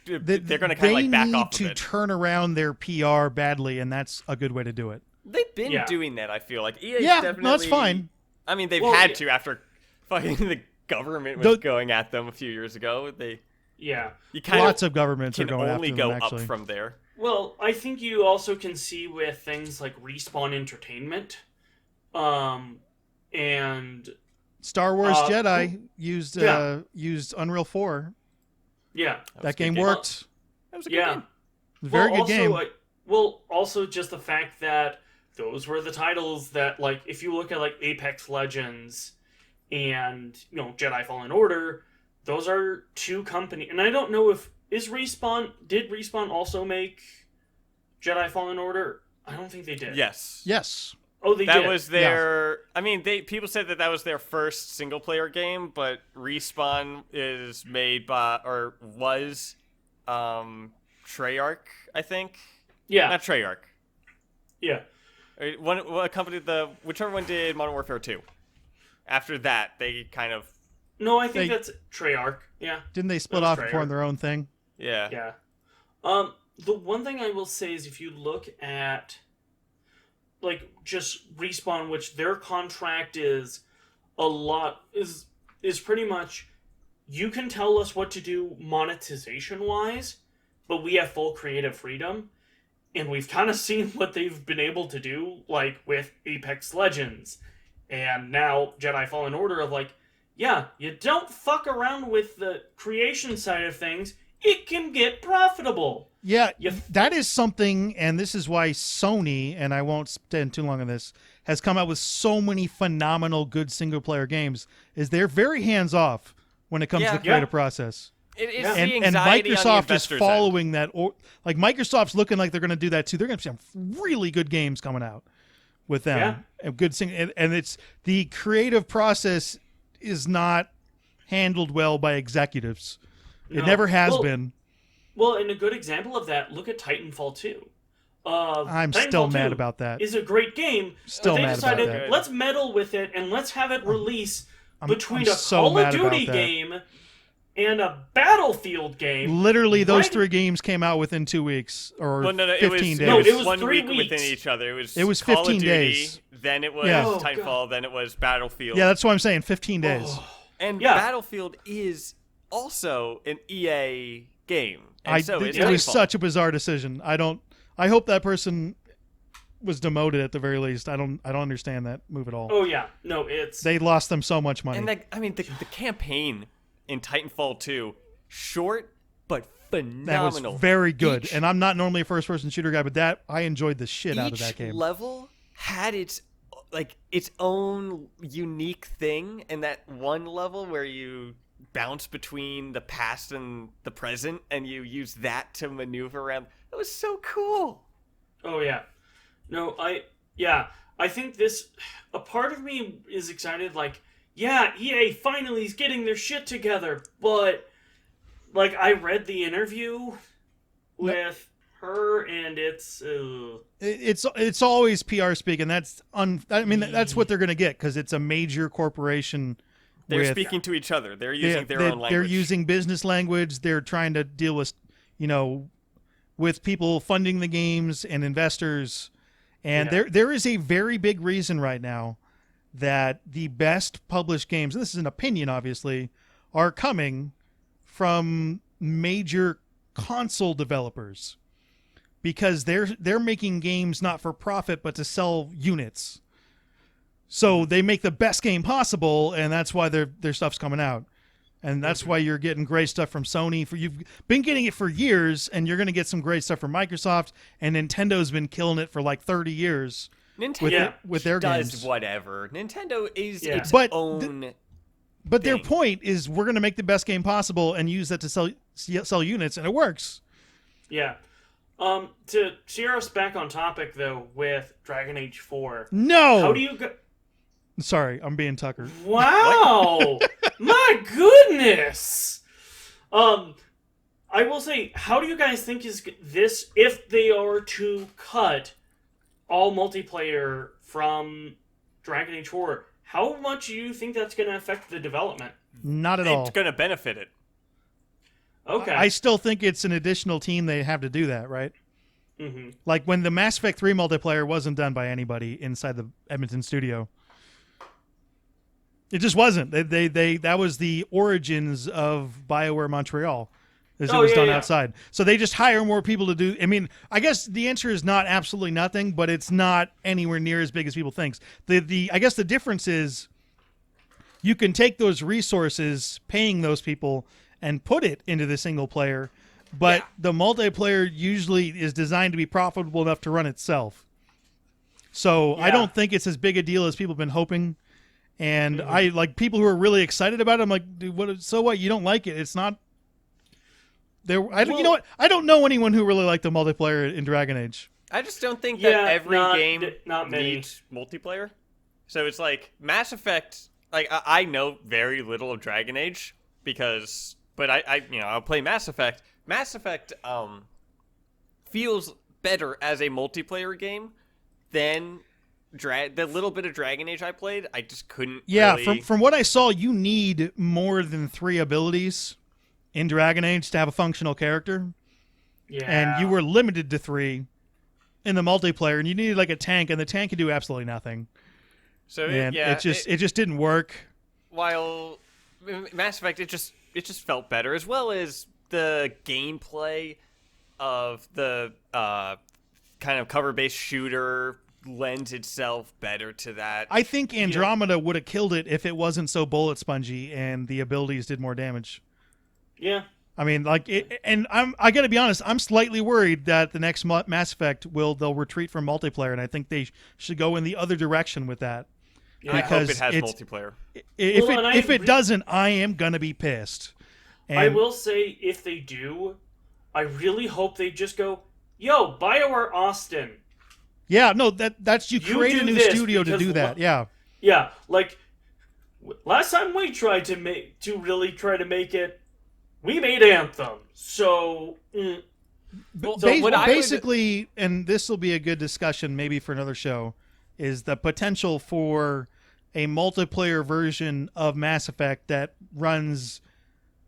B: They-
C: they're gonna
B: they
C: kind of like back
B: need
C: off
B: to
C: of it.
B: turn around their PR badly, and that's a good way to do it.
C: They've been
D: Yeah.
C: doing that. I feel like EA.
B: Yeah,
C: definitely,
B: no, that's fine.
C: I mean, they've
D: Well,
C: had
D: yeah.
C: to after fucking the government was
B: Tho-
C: going at them a few years ago.
D: yeah.
C: You kind
B: Lots
C: of
B: of governments are
C: can
B: going
C: only
B: after
C: go
B: them, actually.
C: up from there.
D: Well, I think you also can see with things like Respawn Entertainment, and
B: Star Wars
D: Uh,
B: Jedi used
D: yeah.
B: used Unreal 4.
D: yeah,
C: was
B: That
C: a
B: game
C: good
B: worked.
C: That was a good
D: yeah.
C: game.
B: Very good
D: also,
B: game.
D: Also just the fact that those were the titles that, like, if you look at like Apex Legends and Jedi Fallen Order, those are two companies. And I don't know if did Respawn also make Jedi Fallen Order? I don't think they did.
C: Yes.
B: Yes.
D: Oh, they
C: That
D: did.
C: was their. I mean, people said that was their first single player game, but Respawn is made by or was Treyarch, I think.
D: Yeah.
C: Not Treyarch.
D: Yeah.
C: What company? Whichever one did Modern Warfare 2. After that, they kind of.
D: No, I think
B: They-
D: that's Treyarch. Yeah.
B: Didn't they split
D: That was
B: off and
D: Treyarch.
B: form their own thing?
C: Yeah.
D: Yeah. The one thing I will say is if you look at like just Respawn, which their contract is is pretty much you can tell us what to do monetization wise, but we have full creative freedom. And we've kind of seen what they've been able to do, like with Apex Legends and now Jedi Fallen Order of like, yeah, you don't fuck around with the creation side of things. It can get profitable.
B: Yeah,
D: You-
B: that is something, and this is why Sony, and I won't spend too long on this, has come out with so many phenomenal good single-player games, is they're very hands-off when it comes to the creative process.
C: It is
D: Yeah.
C: the
B: And
C: anxiety on the
B: Microsoft is
C: investors'
B: following that. Like, Microsoft's looking like they're going to do that, too. They're going to have some really good games coming out with them.
D: Yeah.
B: And good and it's the creative process is not handled well by executives. It
D: No.
B: never has
D: Well,
B: been.
D: Well, and a good example of that, look at Titanfall 2.
B: I'm
D: Titanfall
B: still mad
D: 2
B: about that.
D: Is a great game.
B: Still
D: but they
B: mad about
D: decided,
B: that.
D: let's meddle with it and let's have it release between
B: I'm
D: a
B: so
D: Call of
B: mad about
D: Duty
B: that.
D: game and a Battlefield game.
B: Literally, those
D: Right?
B: three games came out within 2 weeks or
C: Well, no, it
B: 15
C: was,
B: days.
D: No, it was
C: 1
D: 3
C: week within
D: weeks.
C: each other. It was
B: Call of
C: 15
B: Duty,
C: days, then it was
B: Yeah.
D: Oh,
C: Titanfall,
D: God.
C: then it was Battlefield.
B: Yeah, that's what I'm saying. 15 days.
C: And
D: Yeah.
C: Battlefield is also an EA game. And so
B: it
C: is
B: was
C: Titanfall.
B: such a bizarre decision. I hope that person was demoted at the very least. I don't understand that move at all.
D: Oh, yeah. No, it's...
B: They lost them so much money.
C: And the campaign in Titanfall 2, short but
B: That
C: phenomenal.
B: was very good. And I'm not normally a first-person shooter guy, but I enjoyed the shit out of that game.
C: Each level had its own unique thing, and that one level where you bounce between the past and the present, and you use that to maneuver around. That was so cool.
D: Oh yeah, no, I think a part of me is excited. Like, yeah, EA finally is getting their shit together, but like I read the interview with her, and it's
B: always PR speak, and that's what they're gonna get because it's a major corporation.
C: They're speaking to each other. They're using their own language.
B: They're using business language. They're trying to deal with, with people funding the games and investors. And there is a very big reason right now that the best published games, and this is an opinion obviously, are coming from major console developers because they're making games not for profit but to sell units. So they make the best game possible, and that's why their stuff's coming out. And that's why you're getting great stuff from Sony. You've been getting it for years, and you're going to get some great stuff from Microsoft, and Nintendo's been killing it for like 30 years
C: Nintendo
B: with their
C: does
B: games.
C: Whatever. Nintendo is its own
B: But their
C: thing.
B: point is we're going to make the best game possible and use that to sell units, and it works.
D: Yeah. To steer us back on topic, though, with Dragon Age 4.
B: No!
D: How do you go...
B: Sorry, I'm being Tucker.
D: Wow! My goodness! I will say, how do you guys think is this, if they are to cut all multiplayer from Dragon Age 4, how much do you think that's going to affect the development?
B: Not at all.
C: It's going to benefit it.
D: Okay.
B: I still think it's an additional team they have to do that, right?
D: Mm-hmm.
B: Like when the Mass Effect 3 multiplayer wasn't done by anybody inside the Edmonton studio. It just wasn't. That was the origins of BioWare Montreal. It was done outside. So they just hire more people to do. I mean, I guess the answer is not absolutely nothing, but it's not anywhere near as big as people think. I guess the difference is you can take those resources, paying those people, and put it into the single player, but the multiplayer usually is designed to be profitable enough to run itself. So I don't think it's as big a deal as people have been hoping. And I like people who are really excited about it. I'm like, dude, what? So what? You don't like it? It's not there. You know what? I don't know anyone who really liked the multiplayer in Dragon Age.
C: I just don't think that every game
D: not many.
C: needs multiplayer. So it's like Mass Effect. Like I know very little of Dragon Age but I'll play Mass Effect. Mass Effect feels better as a multiplayer game than the little bit of Dragon Age I played. I just couldn't.
B: Yeah,
C: really...
B: from what I saw, you need more than 3 abilities in Dragon Age to have a functional character.
D: Yeah,
B: and you were limited to 3 in the multiplayer, and you needed like a tank, and the tank could do absolutely nothing.
C: So
B: it just didn't work.
C: While Mass Effect, it just felt better, as well as the gameplay of the kind of cover-based shooter lends itself better to that.
B: I think Andromeda would have killed it if it wasn't so bullet spongy and the abilities did more damage.
D: Yeah.
B: I mean, like, I got to be honest. I'm slightly worried that the next Mass Effect they'll retreat from multiplayer, and I think they should go in the other direction with that.
C: Yeah. I hope it has multiplayer.
B: If it doesn't, I am gonna be pissed. And
D: I will say, if they do, I really hope they just go, "Yo, BioWare Austin."
B: Yeah, no, that's you create a new studio to do that. Yeah.
D: Yeah, like last time we tried to really try to make it, we made Anthem. So,
B: basically, and this will be a good discussion maybe for another show, is the potential for a multiplayer version of Mass Effect that runs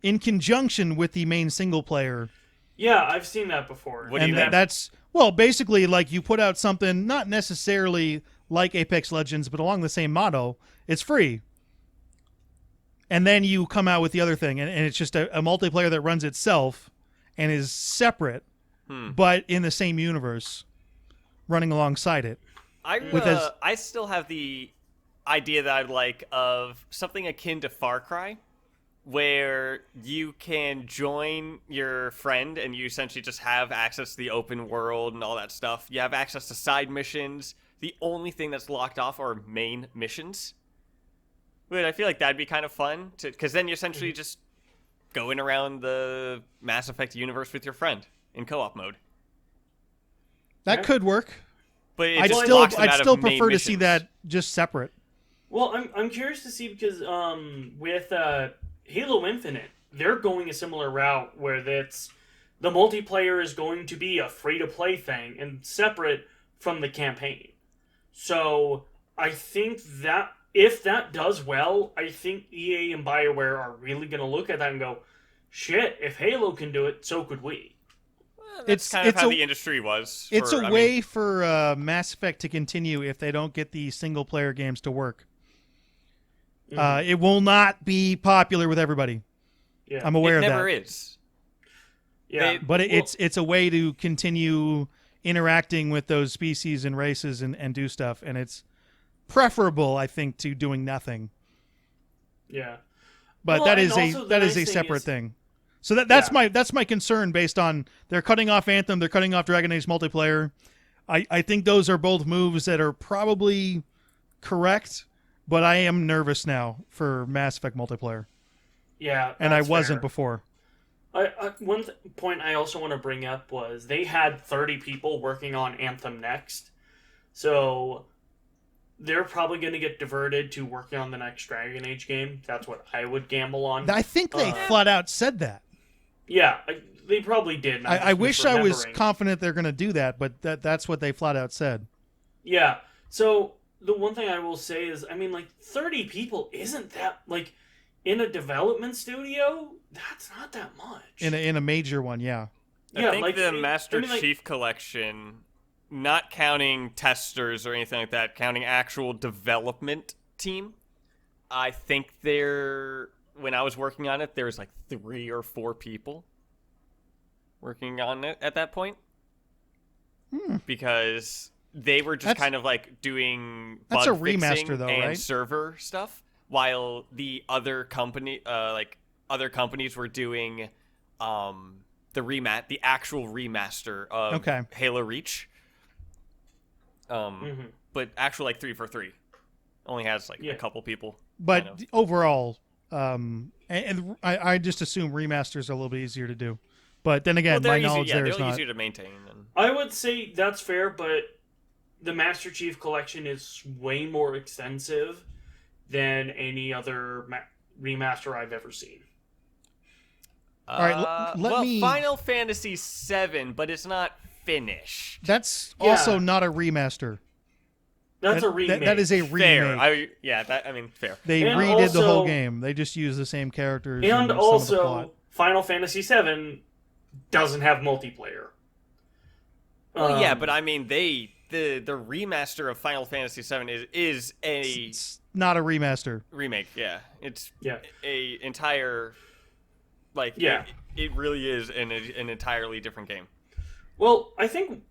B: in conjunction with the main single player.
D: Yeah, I've seen that before.
B: That's basically like you put out something not necessarily like Apex Legends, but along the same motto. It's free. And then you come out with the other thing, and it's just a multiplayer that runs itself and is separate, but in the same universe, running alongside it.
C: I still have the idea that I'd like of something akin to Far Cry, where you can join your friend and you essentially just have access to the open world and all that stuff. You have access to side missions. The only thing that's locked off are main missions. But I feel like that'd be kind of fun, because then you're essentially just going around the Mass Effect universe with your friend in co-op mode.
B: That could work.
C: But
B: I'd still prefer to see that just separate.
D: Well, I'm curious to see, because with Halo Infinite, they're going a similar route where the multiplayer is going to be a free-to-play thing and separate from the campaign. So I think that if that does well, I think EA and BioWare are really going to look at that and go, shit, if Halo can do it, so could we.
C: Well, that's kind of how the industry was.
B: It's a way for Mass Effect to continue if they don't get the single-player games to work. It will not be popular with everybody.
D: Yeah.
B: I'm aware of that.
C: It never is.
D: Yeah.
B: But it's a way to continue interacting with those species and races and do stuff, and it's preferable, I think, to doing nothing.
D: Yeah.
B: But
D: Well,
B: that
D: and
B: is
D: also the
B: a
D: nice thing
B: separate
D: is-
B: thing. So that's my concern based on they're cutting off Anthem, they're cutting off Dragon Age multiplayer. I think those are both moves that are probably correct, but I am nervous now for Mass Effect multiplayer.
D: Yeah.
B: And I
D: that's
B: wasn't
D: fair.
B: before.
D: One point I also want to bring up was they had 30 people working on Anthem next. So they're probably going to get diverted to working on the next Dragon Age game. That's what I would gamble on.
B: I think they flat out said that.
D: Yeah, they probably did. and I'm
B: I
D: just
B: wish I was
D: misremembering.
B: confident they're going to do that, but that's what they flat out said.
D: Yeah. So the one thing I will say is, I mean, like 30 people isn't that, like, in a development studio, that's not that much.
B: In a major one, yeah.
C: I think
D: like,
C: the
D: I
C: Master
D: mean, like-
C: Chief Collection, not counting testers or anything like that, counting actual development team, I think when I was working on it, there was like 3 or 4 people working on it at that point. Because they were just kind of like doing bug
B: That's a
C: fixing
B: remaster though,
C: and
B: right?
C: server stuff, while the other companies were doing the actual remaster of Halo Reach. But actual like 343 only has like a couple people.
B: But
C: kind of.
B: overall, and I just assume remasters are a little bit easier to do. But then again, my knowledge there is
C: they're
B: not.
C: easier to maintain. And...
D: I would say that's fair, but the Master Chief Collection is way more extensive than any other remaster I've ever seen.
B: All right, let me.
C: Final Fantasy VII, but it's not finished.
B: That's also not a remaster.
D: That's a remake.
B: That is a remake.
C: Fair. Fair.
B: They
D: And
B: redid the whole
D: also-
B: game. They just used the same characters.
D: And
B: some of the
D: also,
B: plot.
D: Final Fantasy VII doesn't have multiplayer.
C: Well, yeah, but I mean, the remaster of Final Fantasy VII is
B: It's not a remaster.
C: remake. Yeah, it's
D: Yeah.
C: a entire it really is an entirely different game.
D: Well, I think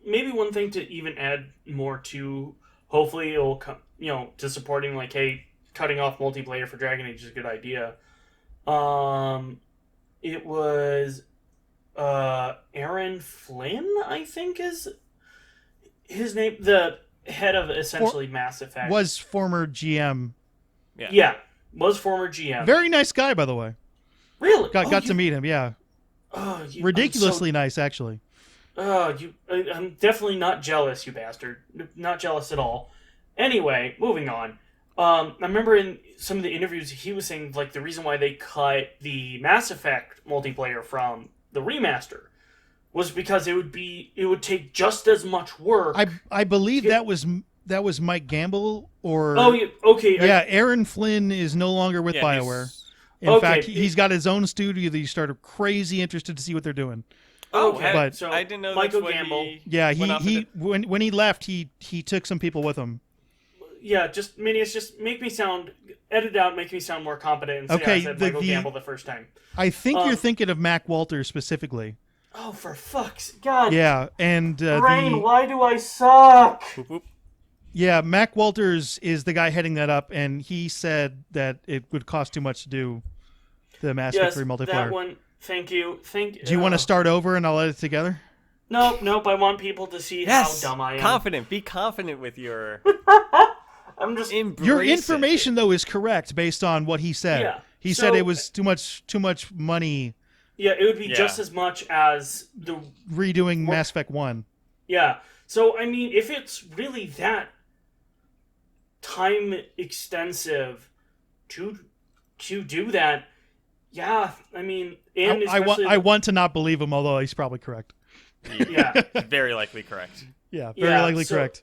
D: maybe one thing to even add more to, hopefully it'll come, to supporting like, hey, cutting off multiplayer for Dragon Age is a good idea. It was Aaron Flynn, I think is his name, the head of essentially Mass Effect.
B: Was former GM.
D: Yeah, was former GM.
B: Very nice guy, by the way.
D: Really?
B: Got to meet him. Yeah, ridiculously nice, actually.
D: I'm definitely not jealous, you bastard. Not jealous at all. Anyway, moving on. I remember in some of the interviews he was saying like the reason why they cut the Mass Effect multiplayer from the remaster was because it would take just as much work.
B: I believe that was Mike Gamble or
D: okay.
B: Yeah, Aaron Flynn is no longer with BioWare. In fact, he's got his own studio that you started crazy interested to see what they're doing.
D: Okay,
B: but
D: so
C: I didn't know
D: Michael
C: that's what
D: Gamble.
B: Yeah, when he left, he took some people with him.
D: Yeah, just Minius, just make me sound more competent. And say
B: Okay,
D: I said Michael Gamble the first time.
B: I think you're thinking of Mac Walters specifically.
D: Oh, for fuck's God!
B: Yeah, and
D: Brain, why do I suck?
C: Whoop, whoop.
B: Yeah, Mac Walters is the guy heading that up, and he said that it would cost too much to do The Mass Effect 3 multiplayer.
D: That one. Thank you.
B: Do you want to start over and I'll edit it together?
D: Nope. I want people to see how dumb I am.
C: Confident. Be confident with your.
D: I'm just.
B: Your information though is correct based on what he said.
D: Yeah.
B: He said it was too much money.
D: Yeah, it would be just as much as the
B: redoing Mass Effect 1.
D: Yeah. So I mean, if it's really that time extensive to do that, yeah. I mean, and
B: I want to not believe him, although he's probably correct.
D: Yeah.
C: Very likely correct.
B: Yeah, very likely correct.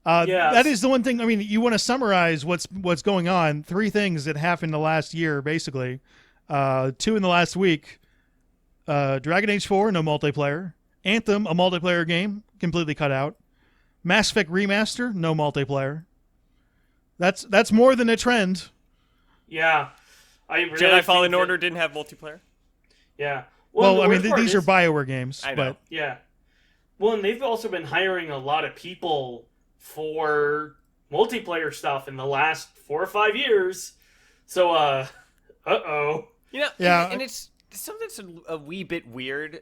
B: That is the one thing. I mean, you want to summarize what's going on. 3 things that happened the last year, basically. 2 in the last week. Dragon Age 4, no multiplayer. Anthem, a multiplayer game, completely cut out. Mass Effect Remaster, no multiplayer. That's more than a trend.
D: Yeah.
C: Jedi Fallen Order didn't have multiplayer?
D: Yeah.
B: Well, I mean, these are BioWare games.
C: I know.
B: But
D: yeah. Well, and they've also been hiring a lot of people for multiplayer stuff in the last 4 or 5 years. So, uh-oh.
C: You know,
B: yeah.
C: And it's something that's a wee bit weird,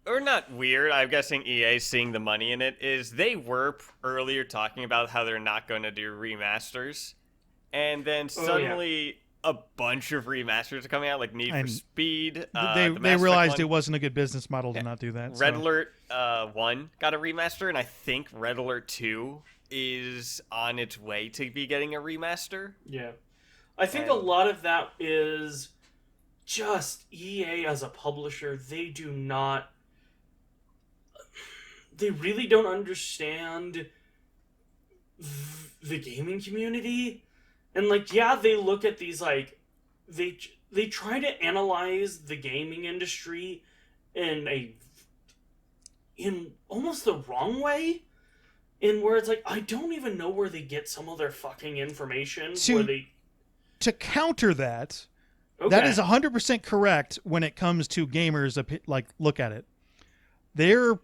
C: or not weird, I'm guessing EA seeing the money in it, is they were earlier talking about how they're not going to do remasters, and then suddenly a bunch of remasters are coming out, like Need for Speed.
B: They realized it wasn't a good business model to not do that.
C: Red Alert 1 got a remaster, and I think Red Alert 2 is on its way to be getting a remaster.
D: Yeah. I think a lot of that is just EA as a publisher. They really don't understand the gaming community. And, like, yeah, they look at these, like, they try to analyze the gaming industry in almost the wrong way. In where it's like, I don't even know where they get some of their fucking information.
B: To counter that, that is 100% correct when it comes to gamers, like, look at it. Their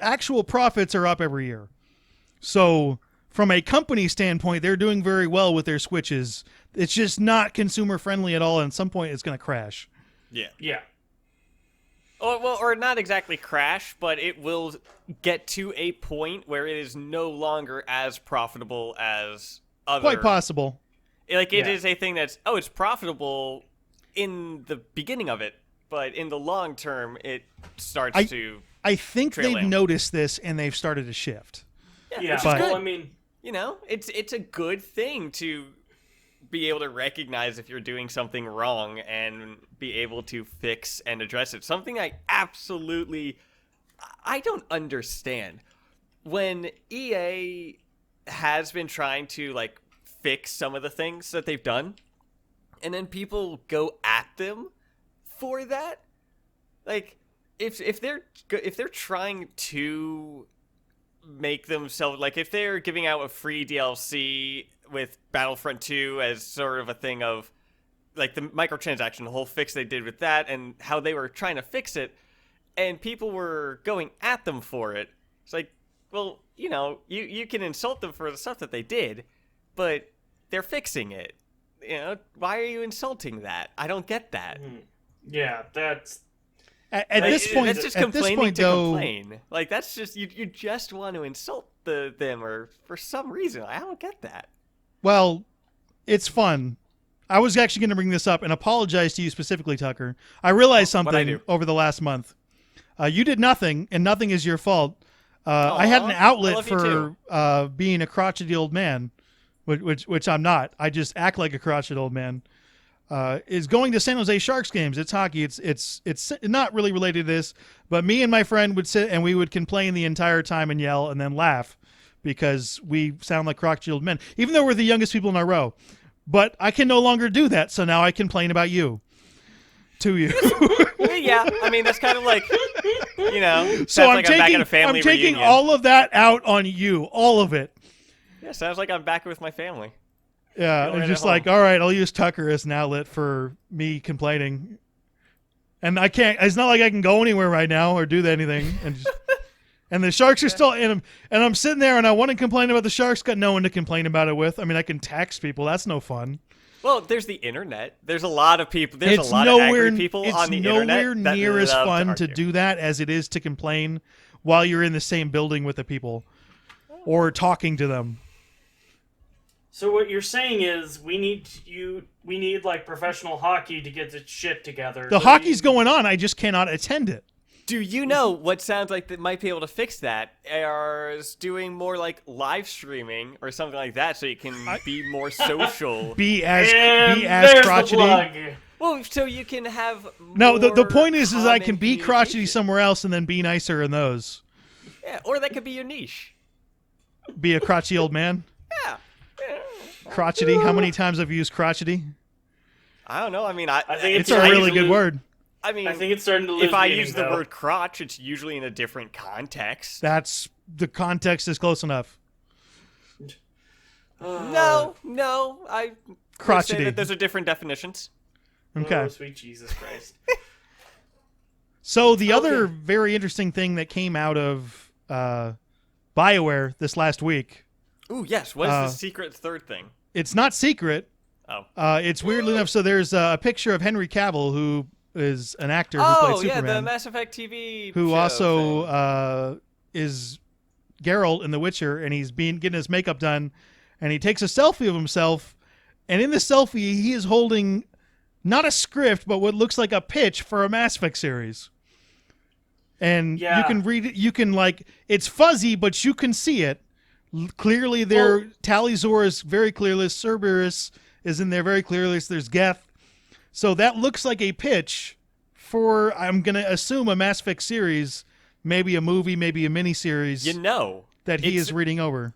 B: actual profits are up every year. So, from a company standpoint, they're doing very well with their Switches. It's just not consumer-friendly at all, and at some point it's going to crash.
C: Yeah.
D: Yeah.
C: Or not exactly crash, but it will get to a point where it is no longer as profitable as other...
B: Quite possible.
C: Like, it is a thing that's, it's profitable in the beginning of it, but in the long term, it starts to
B: I think they've
C: down.
B: Noticed this, and they've started to shift.
D: Yeah.
B: But,
D: well, I mean...
C: You know, it's a good thing to be able to recognize if you're doing something wrong and be able to fix and address it. Something I don't understand. When EA has been trying to, like, fix some of the things that they've done, and then people go at them for that, like, if they're trying to make themselves, like, if they're giving out a free DLC with Battlefront 2 as sort of a thing of, like, the microtransaction, the whole fix they did with that and how they were trying to fix it, and people were going at them for it, it's like, well, you know, you can insult them for the stuff that they did, but they're fixing it. You know, why are you insulting that? I don't get that.
D: Yeah, that's...
B: At this point,
C: that's just complaining to complain. Like, that's just you just want to insult them, or for some reason, I don't get that.
B: Well, it's fun. I was actually going to bring this up and apologize to you specifically, Tucker. I realized something over the last month. You did nothing, and nothing is your fault. I had an outlet for being a crotchety old man, which I'm not. I just act like a crotchety old man. Is going to San Jose Sharks games. It's hockey. It's not really related to this, but me and my friend would sit and we would complain the entire time and yell and then laugh because we sound like crotchety old men, even though we're the youngest people in our row. But I can no longer do that, so now I complain about you. To you.
C: Yeah, I mean, that's kind of like, you know,
B: so I'm
C: like
B: taking
C: reunion.
B: all of that out on you, all of it.
C: Yeah, sounds like I'm back with my family.
B: Yeah, it's just like, all right, I'll use Tucker as an outlet for me complaining. And I can't, it's not like I can go anywhere right now or do anything. And the Sharks are still in them. And I'm sitting there and I want to complain about the Sharks, got no one to complain about it with. I mean, I can text people. That's no fun.
C: Well, there's the internet. There's a lot of people. There's a lot of angry people on the internet.
B: It's nowhere near as fun to do that as it is to complain while you're in the same building with the people or talking to them.
D: So what you're saying is we need like professional hockey to get its shit together.
B: The hockey's going on. I just cannot attend it.
C: Do you know what sounds like that might be able to fix that? Is doing more like live streaming or something like that, so you can be more social.
B: Be as crotchety.
C: Well, so you can have.
B: No, the point is I can be crotchety somewhere else and then be nicer in those.
C: Yeah, or that could be your niche.
B: Be a crotchety old man.
C: Yeah.
B: Crotchety. How many times have you used crotchety?
C: I don't know. I mean, I
B: think it's a really good word.
C: I mean,
D: I think it's starting to lose
C: if I
D: meaning,
C: use the word crotch, it's usually in a different context.
B: The context is close enough.
C: No, I
B: crotchety.
C: say that those are different definitions.
B: Okay.
D: Oh, sweet Jesus Christ.
B: So the other very interesting thing that came out of BioWare this last week.
C: Ooh, yes. What is the secret third thing?
B: It's not secret.
C: Oh.
B: It's weirdly enough. So there's a picture of Henry Cavill, who is an actor who played Superman.
C: Yeah, the Mass Effect TV
B: who
C: show
B: also is Geralt in The Witcher, and he's getting his makeup done, and he takes a selfie of himself, and in the selfie he is holding not a script, but what looks like a pitch for a Mass Effect series. And you can read it. You can it's fuzzy, but you can see it clearly. There, Talizor is very clearly. Cerberus is in there very clearly. So there's Geth. So that looks like a pitch for, I'm going to assume, a Mass Effect series, maybe a movie, maybe a miniseries. That he is reading over.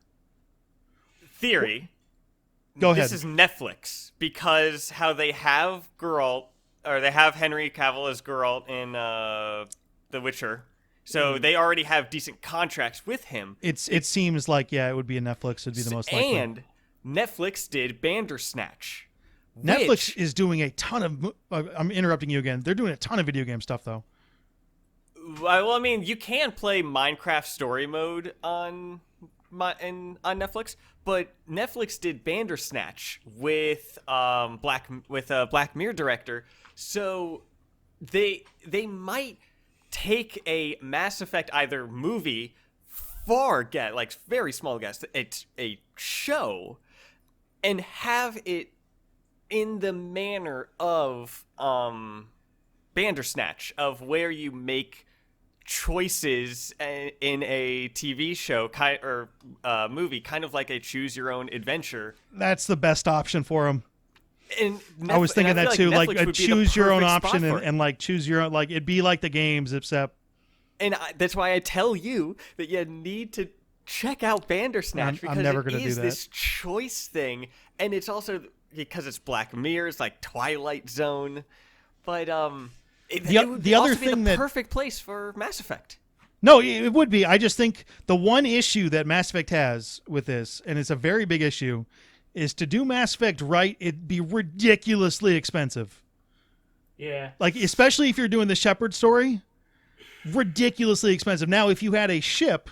C: Theory.
B: Go ahead.
C: This is Netflix, because how they have Geralt, or they have Henry Cavill as Geralt in The Witcher, so they already have decent contracts with him.
B: It seems like, it would be a Netflix. It'd be the most likely.
C: And Netflix did Bandersnatch.
B: Netflix is doing a ton of... I'm interrupting you again. They're doing a ton of video game stuff, though.
C: Well, I mean, you can play Minecraft Story Mode on Netflix, but Netflix did Bandersnatch with Black Mirror director, so they might take a Mass Effect either movie, very small guest, it's a show, and have it in the manner of Bandersnatch, of where you make choices in a TV show or movie, kind of like a choose your own adventure.
B: That's the best option for them.
C: And
B: I was thinking that too, like a choose your own option
C: and
B: choose your own, it'd be like the games, except.
C: And that's why I tell you that you need to check out Bandersnatch, because
B: I'm never gonna do that.
C: This choice thing, and it's also because it's Black Mirror, it's like Twilight Zone, but the other thing that perfect place for Mass Effect.
B: No, it would be. I just think the one issue that Mass Effect has with this, and it's a very big issue, is to do Mass Effect right, it'd be ridiculously expensive.
D: Yeah.
B: Especially if you're doing the Shepard story, ridiculously expensive. Now, if you had a ship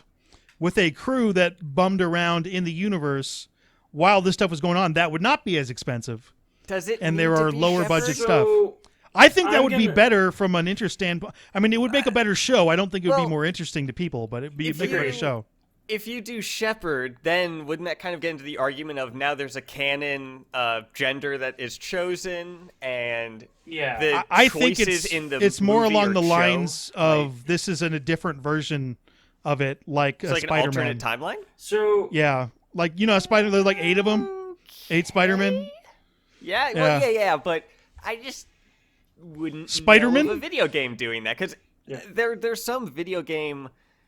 B: with a crew that bummed around in the universe while this stuff was going on, that would not be as expensive.
C: Does it?
B: And there are lower budget stuff.
D: So,
B: I think that would be better from an interest standpoint. I mean, it would make a better show. I don't think it would be more interesting to people, but it'd make a better show.
C: If you do Shepard, then wouldn't that kind of get into the argument of now there's a canon gender that is chosen, and the
B: I
C: choices
B: think
C: in
B: it's more
C: movie
B: along
C: or
B: the
C: show,
B: lines of this is in a different version of it, like
C: it's like
B: Spider-Man.
C: an alternate timeline.
D: So
B: yeah, Spider. There's 8 of them, 8 Spider-Men.
C: Yeah, well, yeah, but I just wouldn't
B: Spider-Man?
C: know of a video game doing that, because there's some video game.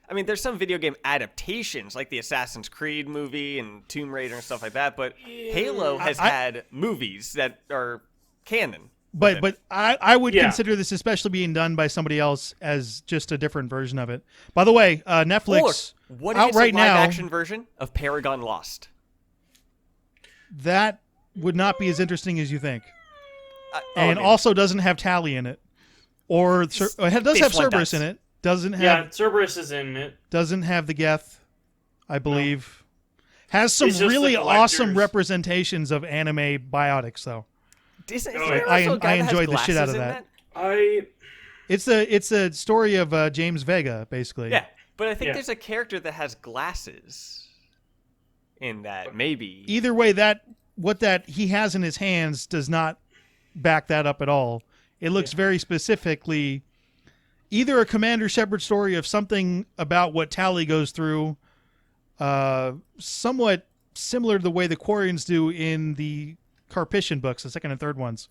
C: I mean, there's some video game adaptations, like the Assassin's Creed movie and Tomb Raider and stuff like that, but Halo has had movies that are canon.
B: But I would consider this, especially being done by somebody else, as just a different version of it. By the way, Netflix
C: Or what
B: out
C: if it's
B: right
C: a live
B: now,
C: action version of Paragon Lost?
B: That would not be as interesting as you think.
C: And
B: also doesn't have Tally in it. Or it does have Cerberus in it. Doesn't have
D: Cerberus is in it.
B: Doesn't have the Geth, I believe. Has some
D: It's just
B: really
D: the collectors.
B: awesome representations of anime biotics, though. I enjoyed the shit out of that. It's a story of James Vega, basically.
C: Yeah, but I think there's a character that has glasses in that, maybe.
B: Either way, what he has in his hands does not back that up at all. It looks very specifically either a Commander Shepard story of something about what Tally goes through, somewhat similar to the way the Quarians do in the Carpathian books, the second and third ones,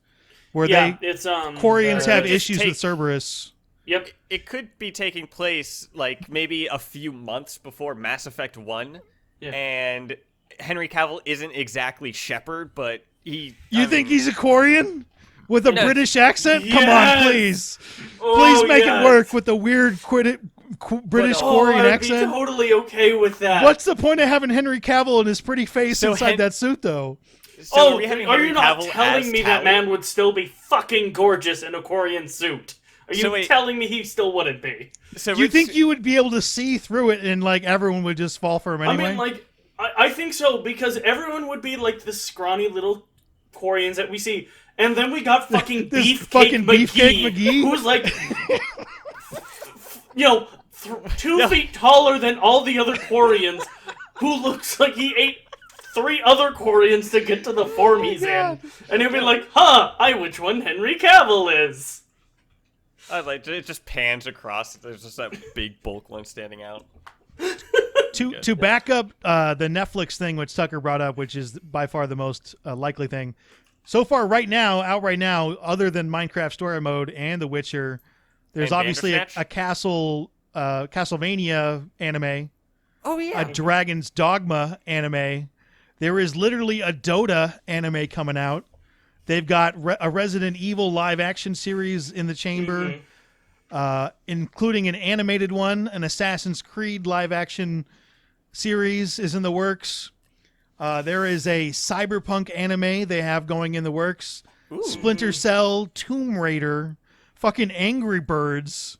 B: where Quarians have issues with Cerberus.
D: Yep.
C: It could be taking place like maybe a few months before Mass Effect 1, and Henry Cavill isn't exactly Shepard, but he...
B: You think he's a Quarian? With a British accent? Yes! Come on, please. Please make it work with the weird British Quarian accent.
D: I'd be totally okay with that.
B: What's the point of having Henry Cavill and his pretty face inside that suit, though?
D: So are you not telling me that man would still be fucking gorgeous in a Quarian suit? Are you telling me he still wouldn't be?
B: So you think you would be able to see through it and, like, everyone would just fall for him anyway?
D: I mean, like, I think so, because everyone would be, like, the scrawny little Quarians that we see. And then we got fucking Beefcake McGee, who's like, 2 feet taller than all the other Quarians, who looks like he ate 3 other Quarians to get to the form he's in. And he'll be like, which one Henry Cavill is.
C: It just pans across. There's just that big bulk one standing out.
B: To back up the Netflix thing, which Tucker brought up, which is by far the most likely thing. So far, right now, other than Minecraft Story Mode and The Witcher, there's obviously a Castlevania anime.
C: Oh, yeah.
B: A Dragon's Dogma anime. There is literally a Dota anime coming out. They've got a Resident Evil live-action series in the chamber, including an animated one. An Assassin's Creed live-action series is in the works. There is a cyberpunk anime they have going in the works. Ooh. Splinter Cell, Tomb Raider, fucking Angry Birds.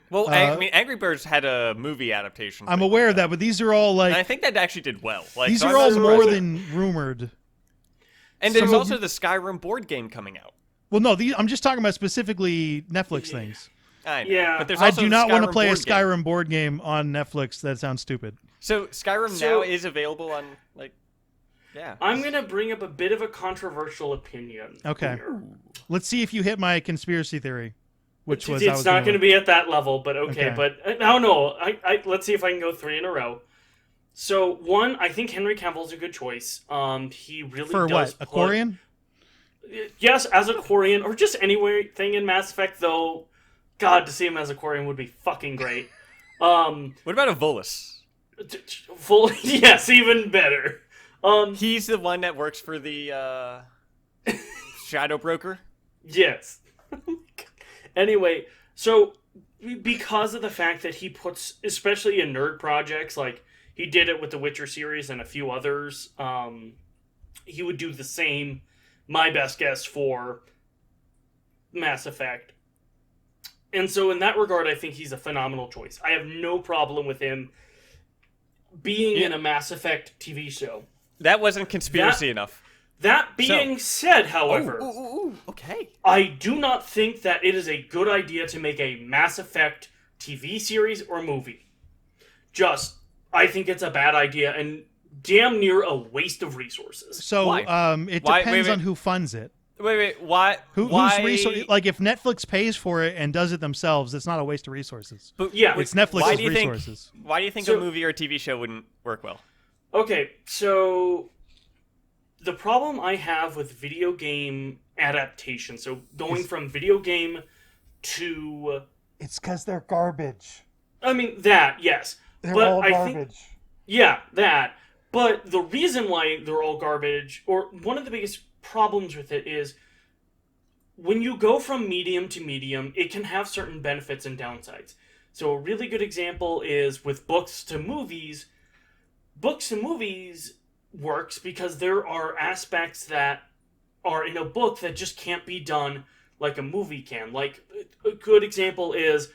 C: Well, Angry Birds had a movie adaptation.
B: I'm aware of that, but these are all like...
C: And I think that actually did well.
B: These are all more than rumored.
C: And there's also the Skyrim board game coming out.
B: Well, no, I'm just talking about specifically Netflix things.
C: I know. Yeah. But there's
B: I
C: also
B: do not want to play a Skyrim board game on Netflix. That sounds stupid.
C: So Skyrim now is available on, like... Yeah.
D: I'm going to bring up a bit of a controversial opinion.
B: Okay. Here. Let's see if you hit my conspiracy theory, which was...
D: It's not going to be at that level, but okay. But no. Let's see if I can go 3 in a row. So, 1, I think Henry Cavill's a good choice. He really
B: For
D: does...
B: For what? A Quarian?
D: Yes, as a Quarian, or just anything in Mass Effect, though. God, to see him as a Quarian would be fucking great.
C: What about a Volus?
D: Yes, even better.
C: He's the one that works for the Shadow Broker?
D: Yes. Anyway, so because of the fact that he puts, especially in nerd projects, like he did it with the Witcher series and a few others, he would do the same, my best guess, for Mass Effect. And so in that regard, I think he's a phenomenal choice. I have no problem with him being in a Mass Effect TV show.
C: That wasn't conspiracy enough.
D: That being said, however,
C: okay,
D: I do not think that it is a good idea to make a Mass Effect TV series or movie. I think it's a bad idea and damn near a waste of resources.
B: So, it depends on who funds it.
C: Wait, why?
B: Who's like, if Netflix pays for it and does it themselves, it's not a waste of resources.
D: But yeah,
B: it's Netflix's resources.
C: Why do you think a movie or a TV show wouldn't work well?
D: Okay, so the problem I have with video game adaptation, so going from video game to...
B: It's because they're garbage.
D: I mean, that, yes.
B: They're all garbage.
D: That. But the reason why they're all garbage, or one of the biggest problems with it is, when you go from medium to medium, it can have certain benefits and downsides. So a really good example is with books to movies. Books and movies works because there are aspects that are in a book that just can't be done like a movie can. Like, a good example is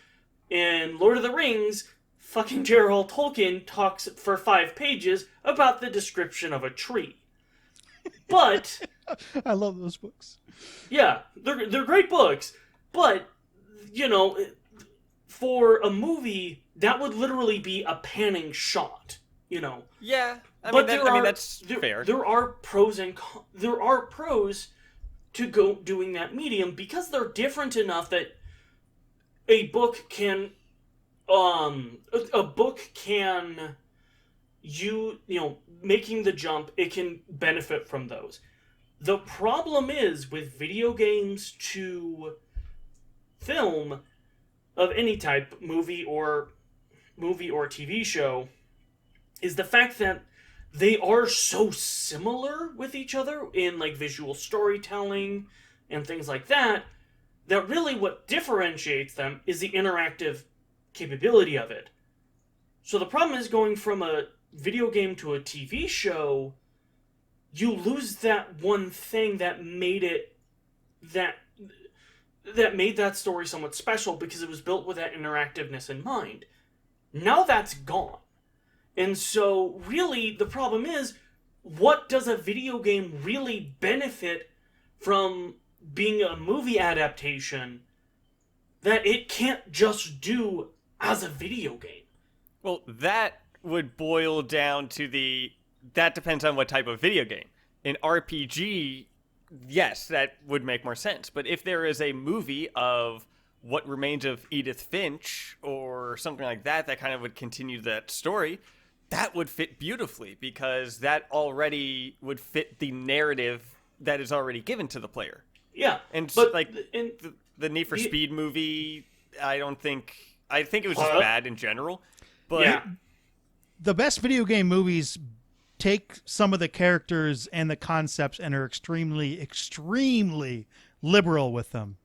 D: in Lord of the Rings, fucking J.R.R. Tolkien talks for 5 pages about the description of a tree. But
B: I love those books.
D: yeah, they're great books. But for a movie, that would literally be a panning shot.
C: Yeah, I mean that's fair.
D: There are pros to doing that medium because they're different enough that a book can making the jump, it can benefit from those. The problem is with video games to film of any type, movie or TV show, is the fact that they are so similar with each other in like visual storytelling and things like that, that really what differentiates them is the interactive capability of it. So the problem is going from a video game to a TV show, you lose that one thing that made it that made that story somewhat special because it was built with that interactiveness in mind. Now that's gone. And so, really, the problem is, what does a video game really benefit from being a movie adaptation that it can't just do as a video game?
C: Well, that would boil down to that depends on what type of video game. In RPG, yes, that would make more sense. But if there is a movie of What Remains of Edith Finch or something like that kind of would continue that story, that would fit beautifully because that already would fit the narrative that is already given to the player.
D: Yeah,
C: and
D: but
C: the Need for Speed movie, I think it was just bad in general. But
D: yeah.
B: The best video game movies take some of the characters and the concepts and are extremely, extremely liberal with them.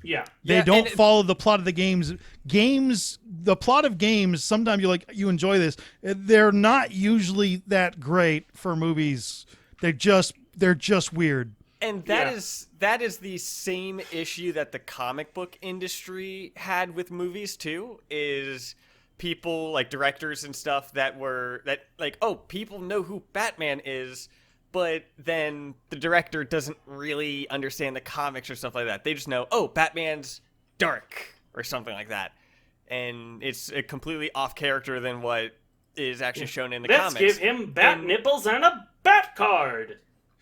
D: Yeah.
B: They don't follow the plot of the games. The plot of games, sometimes you enjoy this. They're not usually that great for movies. They're just weird.
C: And that is the same issue that the comic book industry had with movies too, is people like directors and stuff people know who Batman is, but then the director doesn't really understand the comics or stuff like that. They just know, Batman's dark or something like that. And it's a completely off character than what is actually shown in the comics.
D: Let's give him bat nipples and a bat card.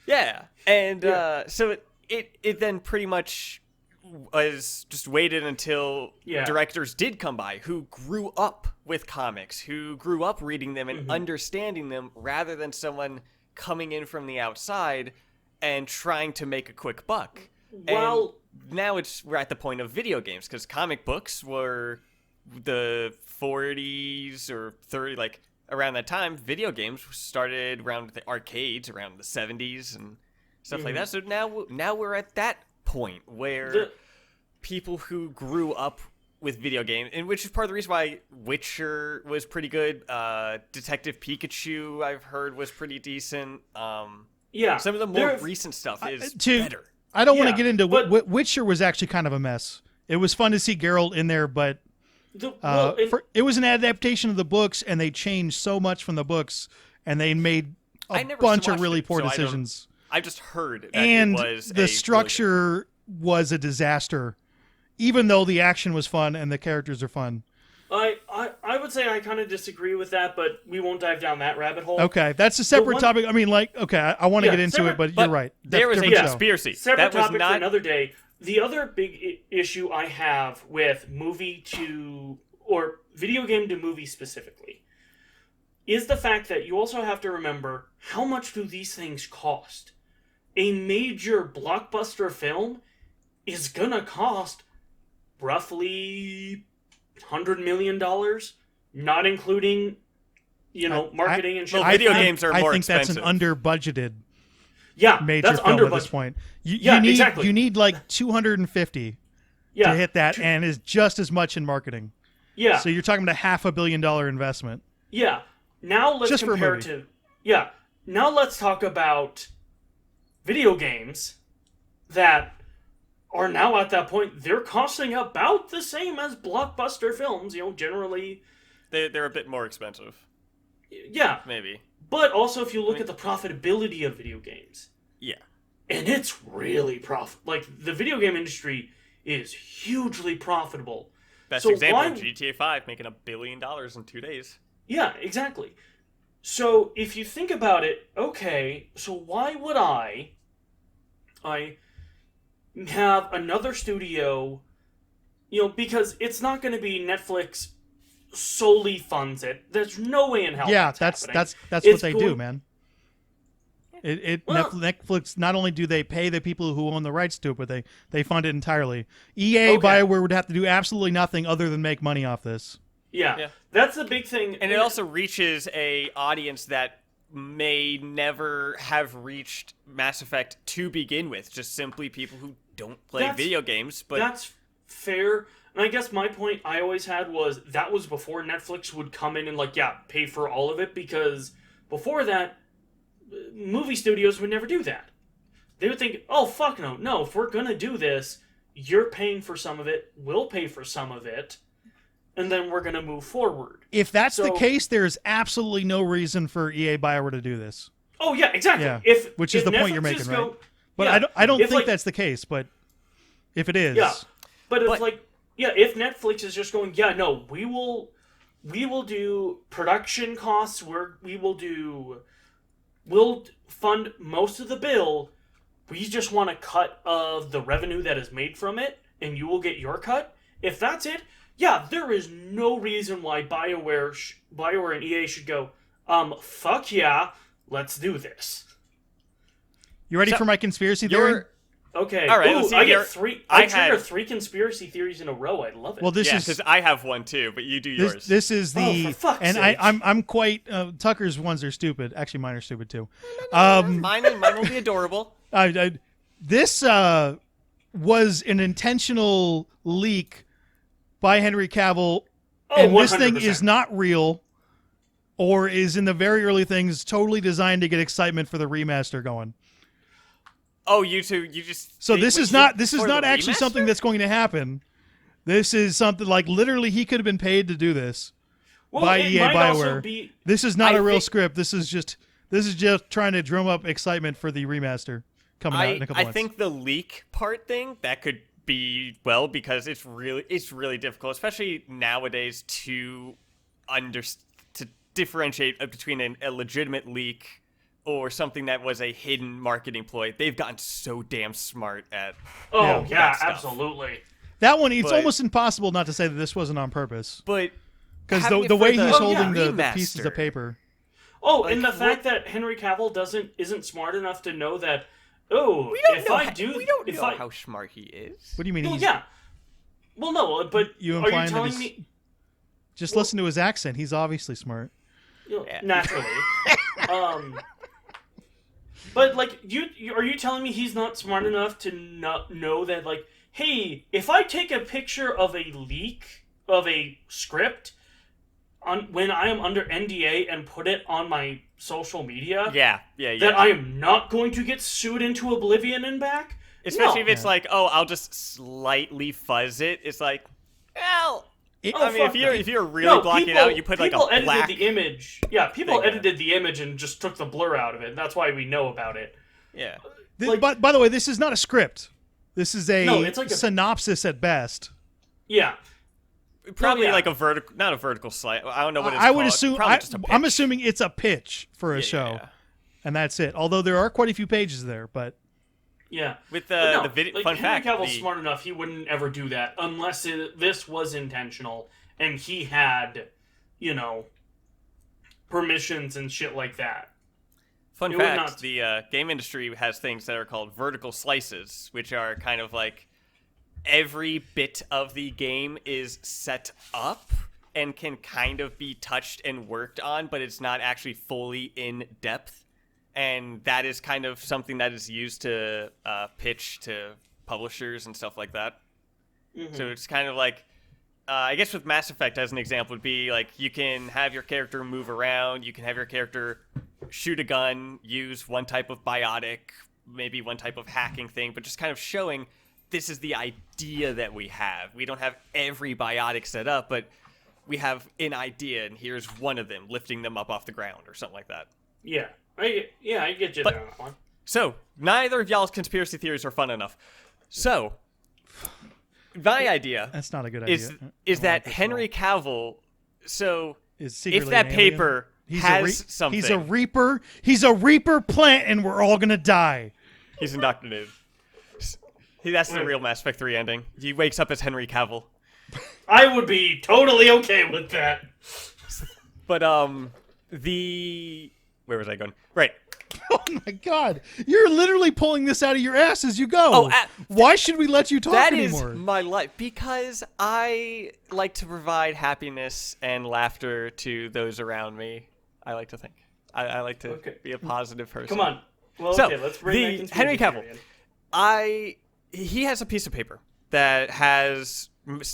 C: Yeah. And so it then pretty much was just waited until directors did come by who grew up with comics, who grew up reading them and understanding them, rather than someone coming in from the outside and trying to make a quick buck. Well, and now we're at the point of video games, because comic books were the 40s or 30, around that time. Video games started around the arcades around the 70s and stuff like that. So now we're at that point where people who grew up with video games, and which is part of the reason why Witcher was pretty good. Detective Pikachu, I've heard, was pretty decent. Some of the more recent stuff is better.
B: I don't want to get into Witcher was actually kind of a mess. It was fun to see Geralt in there, but it was an adaptation of the books, and they changed so much from the books, and they made a bunch of really poor decisions.
C: I just heard that
B: and
C: it was
B: the structure was a disaster, even though the action was fun and the characters are fun.
D: I would say I kind of disagree with that, but we won't dive down that rabbit hole.
B: Okay, that's a separate topic. I mean, I want to get into it, but you're right.
C: There was a conspiracy.
D: Separate topic for another day. The other big issue I have with movie to, or video game to movie specifically, is the fact that you also have to remember, how much do these things cost? A major blockbuster film is gonna cost roughly $100 million, not including, marketing and shit.
C: Well, video games are more expensive.
B: I think that's an under-budgeted
D: major
B: film at this point.
D: Exactly.
B: You need like 250 to hit that, and is just as much in marketing.
D: Yeah.
B: So you're talking about a $500 million investment.
D: Yeah. Now let's compare to... Yeah. Now let's talk about video games that are now at that point, they're costing about the same as blockbuster films, generally.
C: They're a bit more expensive.
D: Yeah.
C: Maybe.
D: But also, if you look at the profitability of video games,
C: Yeah.
D: And it's really profitable. Like, the video game industry is hugely profitable.
C: Best example, GTA 5 making $1 billion in 2 days.
D: Yeah, exactly. So, if you think about it, okay, so why would I have another studio, because it's not going to be Netflix solely funds it. There's no way in hell
B: that's what they do, man. Netflix, not only do they pay the people who own the rights to it, but they fund it entirely. BioWare would have to do absolutely nothing other than make money off this.
D: Yeah. That's the big thing.
C: And it also reaches a audience that may never have reached Mass Effect to begin with, just simply people who don't play video games. But
D: that's fair. And I guess my point I always had was that was before Netflix would come in and pay for all of it, because before that, movie studios would never do that. They would think, oh, fuck no, if we're gonna do this, you're paying for some of it, we'll pay for some of it, and then we're gonna move forward.
B: If that's the case, there's absolutely no reason for BioWare to do this.
D: Oh yeah, exactly.
B: Yeah. Which is the point you're making, right? But I don't think that's the case, but if it is.
D: Yeah. But if Netflix is just going, we will do production costs, we'll fund most of the bill. We just want a cut of the revenue that is made from it, and you will get your cut. If that's it, there is no reason why BioWare and EA should go, fuck yeah, let's do this.
B: You ready for my conspiracy theory?
D: Okay.
C: All right.
D: Ooh, I get three. I trigger 3 conspiracy theories in a row. I love it.
B: Well, this is
C: because I have one too, but you do yours.
B: This is the
D: for fuck's
B: and
D: sake.
B: I'm quite Tucker's ones are stupid. Actually, mine are stupid too.
C: Mine will be adorable.
B: This was an intentional leak by Henry Cavill, and this thing
D: 100%.
B: is not real, or is in the very early things totally designed to get excitement for the remaster going.
C: Oh, you just.
B: So this is not actually
C: remaster?
B: something that's going to happen. This is something like literally he could have been paid to do this by EA BioWare. This is not a real script. This is just trying to drum up excitement for the remaster coming out in a couple months.
C: I think the leak part thing that could be because it's really difficult, especially nowadays, to differentiate between a legitimate leak or something that was a hidden marketing ploy. They've gotten so damn smart at.
D: Oh yeah, absolutely.
B: That one, it's almost impossible not to say that this wasn't on purpose.
C: But
B: because the way he's holding the pieces of paper.
D: Oh, and the fact that Henry Cavill isn't smart enough to know that. Oh,
C: we don't know how smart he is.
B: What do you mean?
D: Well, yeah. Well, no, but are you telling me?
B: Just listen to his accent. He's obviously smart.
D: Naturally. But are you telling me he's not smart enough to not know that hey, if I take a picture of a leak of a script when I am under NDA and put it on my social media, that I am not going to get sued into oblivion and back?
C: Especially if it's I'll just slightly fuzz it. It's if you're really blocking it out, you put
D: people
C: a black
D: edited the image. Yeah, people edited the image and just took the blur out of it. That's why we know about it.
C: Yeah.
B: By the way, this is not a script. This is it's a synopsis at best.
D: Yeah.
C: Probably a vertical, not a vertical slice. I don't know what it's called.
B: I would assume. I'm assuming it's a pitch for a show, and that's it. Although there are quite a few pages there, but.
D: Yeah.
C: With the video, fun
D: Henry
C: fact,
D: Cavill's smart enough; he wouldn't ever do that unless this was intentional and he had, permissions and shit like that.
C: Fun fact: the game industry has things that are called vertical slices, which are kind of every bit of the game is set up and can kind of be touched and worked on, but it's not actually fully in depth. And that is kind of something that is used to pitch to publishers and stuff like that. Mm-hmm. So it's kind of I guess with Mass Effect as an example would be you can have your character move around, you can have your character shoot a gun, use one type of biotic, maybe one type of hacking thing, but just kind of showing this is the idea that we have. We don't have every biotic set up, but we have an idea, and here's one of them, lifting them up off the ground or something like that.
D: Yeah. I get you on that one.
C: So, neither of y'all's conspiracy theories are fun enough. So, my idea
B: That's not a good idea.
C: is that Henry Cavill, so
B: is
C: if that paper has something.
B: He's a reaper. He's a reaper plant, and we're all going to die.
C: He's indoctrinated. That's the real Mass Effect 3 ending. He wakes up as Henry Cavill.
D: I would be totally okay with that.
C: But, where was I going? Right.
B: Oh my God! You're literally pulling this out of your ass as you go. Why should we let you talk anymore?
C: That is my life, because I like to provide happiness and laughter to those around me. I like to think. I like to be a positive person.
D: Come on. Well,
C: so,
D: okay, let's bring that
C: Henry Cavill. He has a piece of paper that has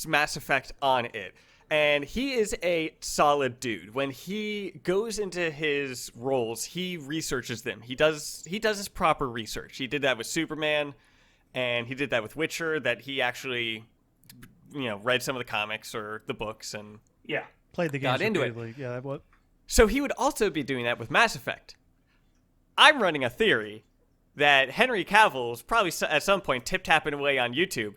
C: Mass Effect on it. And he is a solid dude. When he goes into his roles, he researches them. He does his proper research. He did that with Superman, and he did that with Witcher. That he actually, read some of the comics or the books and
B: played the game.
C: Got into it.
B: Yeah, what?
C: So he would also be doing that with Mass Effect. I'm running a theory that Henry Cavill is probably at some point tip-tapping away on YouTube.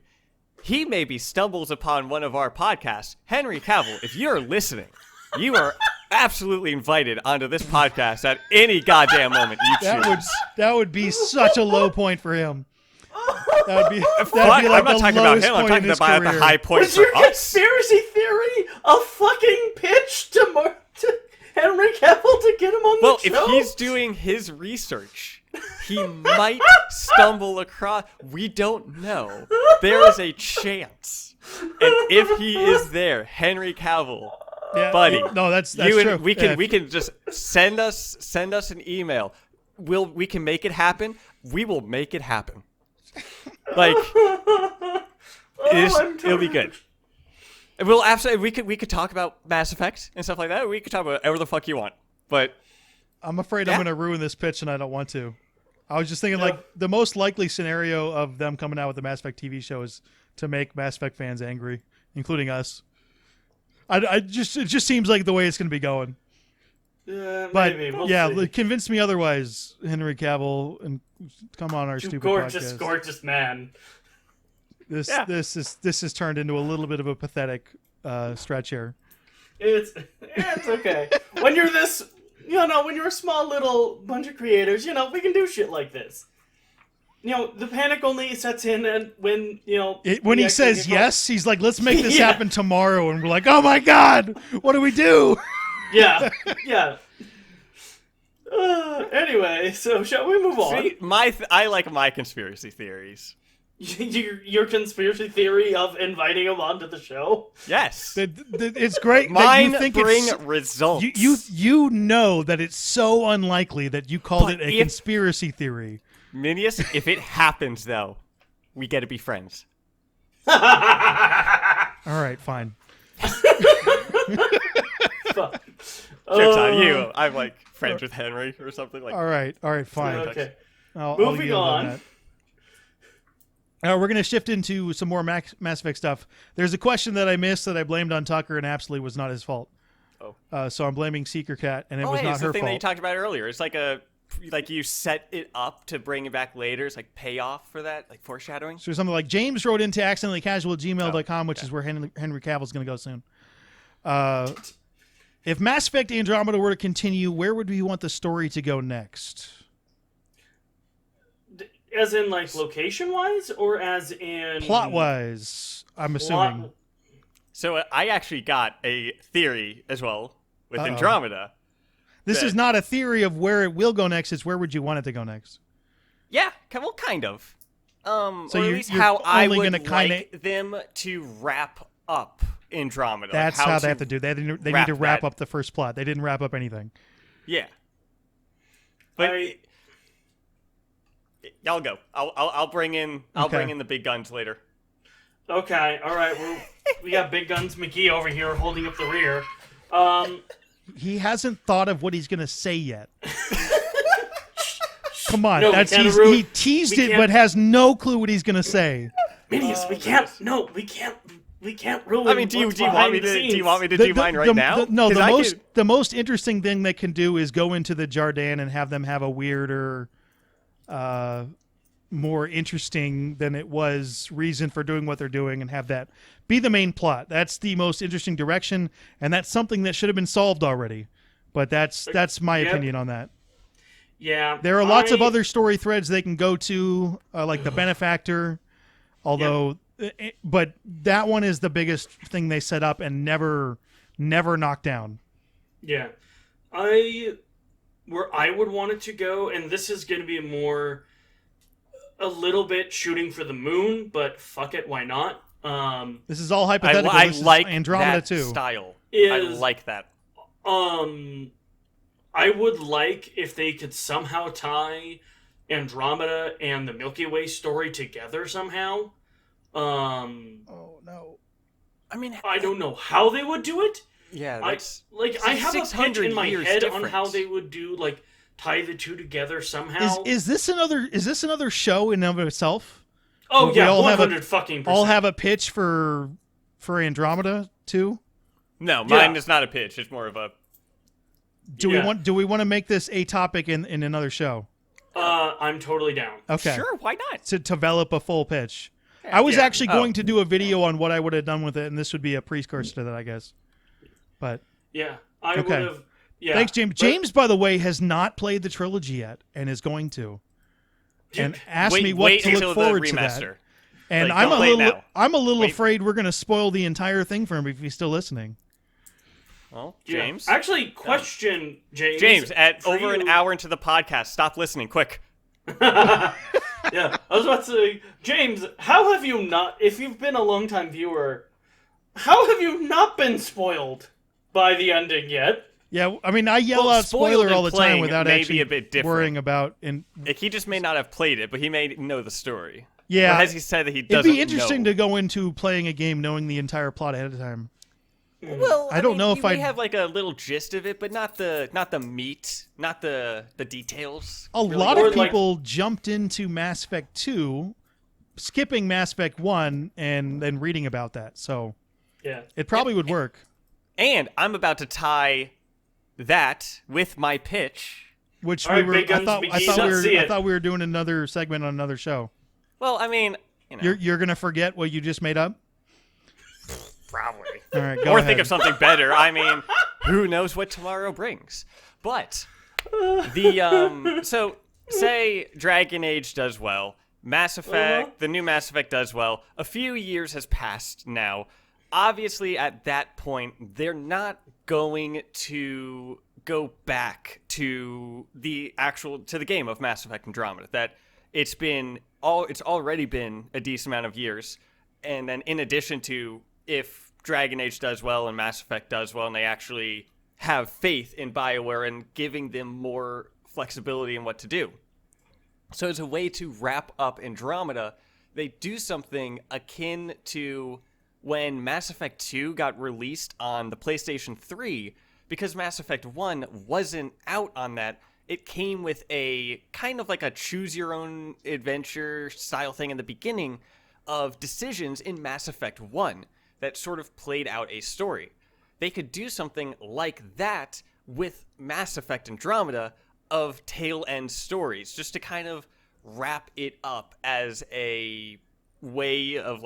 C: He maybe stumbles upon one of our podcasts. Henry Cavill, if you're listening, you are absolutely invited onto this podcast at any goddamn moment you choose.
B: That would be such a low point for him. That'd be like
C: I'm not talking about him. I'm talking about the high point for us.
D: Was your conspiracy theory a fucking pitch to Henry Cavill to get him on the show?
C: Well, if he's doing his research, he might stumble across. We don't know. There is a chance, and if he is there, Henry Cavill, buddy.
B: No, that's true.
C: We can just send us an email. We can make it happen. We will make it happen. Like it'll be good. We'll absolutely. We could talk about Mass Effect and stuff like that. We could talk about whatever the fuck you want. But
B: I'm afraid I'm going to ruin this pitch, and I don't want to. I was just thinking, the most likely scenario of them coming out with the Mass Effect TV show is to make Mass Effect fans angry, including us. It just seems like the way it's going to be going. But
D: maybe. We'll see.
B: Convince me otherwise, Henry Cavill, and come on our stupid podcast.
D: Gorgeous man.
B: This has turned into a little bit of a pathetic stretch here.
D: It's okay. When you're this. When you're a small little bunch of creators, we can do shit like this. The panic only sets in and when
B: he says yes, he's like, let's make this happen tomorrow. And we're like, oh my God, what do we do?
D: Yeah. Anyway, so shall we move on?
C: See, I like my conspiracy theories.
D: Your conspiracy theory of inviting him onto the show?
C: Yes.
B: It's great.
C: Mine
B: that you think
C: bring results.
B: You know that it's so unlikely that you called it a conspiracy theory.
C: Minius, if it happens, though, we get to be friends.
B: All right, fine.
C: Joke's on you. I'm like friends with Henry or something like that.
B: All right, fine.
D: Okay.
B: Moving on. We're going to shift into some more Mass Effect stuff. There's a question that I missed that I blamed on Tucker and absolutely was not his fault.
C: Oh.
B: So I'm blaming Seeker Cat, and it was not
C: it's
B: her
C: the thing
B: fault.
C: that you talked about earlier. It's like you set it up to bring it back later. It's like payoff for that, like foreshadowing.
B: So something like James wrote into accidentallycasual@gmail.com, which is where Henry Cavill's going to go soon. If Mass Effect Andromeda were to continue, where would we want the story to go next?
D: As in, like, location-wise, or as in...
B: Plot-wise, I'm assuming.
C: So I actually got a theory as well with Andromeda.
B: This is not a theory of where it will go next. It's where would you want it to go next?
C: Yeah, well, kind of.
B: So
C: or at least how I would like them to wrap up Andromeda.
B: That's how they have to do. They need to wrap up the first plot. They didn't wrap up anything.
C: Yeah. But y'all go. I'll bring in the big guns later.
D: Okay. All right. Well, we got Big Guns McGee over here holding up the rear.
B: He hasn't thought of what he's going to say yet. Come on.
D: No,
B: he teased it, but has no clue what he's going to say.
D: Minius, we can't. No, we can't. We can't ruin.
C: I mean, do you want me to do mine right now?
B: The most interesting thing they can do is go into the Jardin and have them have a weirder more interesting than it was reason for doing what they're doing, and have that be the main plot. That's the most interesting direction, and that's something that should have been solved already. But that's my opinion on that.
D: Yeah.
B: There are lots of other story threads they can go to, like the Benefactor, although, but that one is the biggest thing they set up and never knocked down.
D: Yeah. Where I would want it to go, and this is going to be a little bit shooting for the moon, but fuck it, why not?
B: This is all hypothetical.
C: I
B: this
C: like
B: is Andromeda
C: that
B: too.
C: Style. I like that.
D: I would like if they could somehow tie Andromeda and the Milky Way story together somehow.
B: Oh no!
C: I mean,
D: I don't know how they would do it.
C: Yeah,
D: I have a pitch in my head on how they would do, like, tie the two together somehow.
B: Is this another show in and of itself?
D: Oh yeah,
B: 100%. All have a pitch for Andromeda too.
C: No, mine is not a pitch. It's more of a.
B: Do we want to make this a topic in another show?
D: I'm totally down.
B: Okay,
C: sure. Why not?
B: To develop a full pitch. I was actually going to do a video on what I would have done with it, and this would be a precursor to that, I guess. But
D: yeah, I would have. Yeah,
B: thanks, James. James, by the way, has not played the trilogy yet, and is going to. And asked me what to look forward to that. And I'm a little afraid we're going to spoil the entire thing for him if he's still listeing.
C: Well, James.
D: Actually, question, James.
C: James, over an hour into the podcast, stop listening, quick.
D: Yeah, I was about to say, James, how have you not, if you've been a longtime viewer, how have you not been spoiled by the ending yet?
B: Yeah, I mean, I yell out spoiler all the time without actually
C: a bit
B: worrying about.
C: He just may not have played it, but he may know the story.
B: Yeah,
C: or has he said that he doesn't?
B: It'd be interesting to go into playing a game knowing the entire plot ahead of time.
C: Well,
B: I don't know if I
C: have like a little gist of it, but not the meat, not the details.
B: A lot of people jumped into Mass Effect 2, skipping Mass Effect 1, and then reading about that. So
D: yeah,
B: it probably would work.
C: And I'm about to tie that with my pitch,
B: which I thought we were doing another segment on another show.
C: Well, I mean,
B: you're gonna forget what you just made up.
C: Probably.
B: All right,
C: or think of something better. I mean, who knows what tomorrow brings? But so say Dragon Age does well, Mass Effect, the new Mass Effect does well. A few years has passed now. Obviously, at that point, they're not going to go back to the game of Mass Effect Andromeda. That it's already been a decent amount of years, and then in addition to, if Dragon Age does well and Mass Effect does well, and they actually have faith in BioWare and giving them more flexibility in what to do. So as a way to wrap up Andromeda, they do something akin to when Mass Effect 2 got released on the PlayStation 3, because Mass Effect 1 wasn't out on that. It came with a kind of like a choose-your-own-adventure style thing in the beginning of decisions in Mass Effect 1 that sort of played out a story. They could do something like that with Mass Effect Andromeda of tail-end stories, just to kind of wrap it up as a way of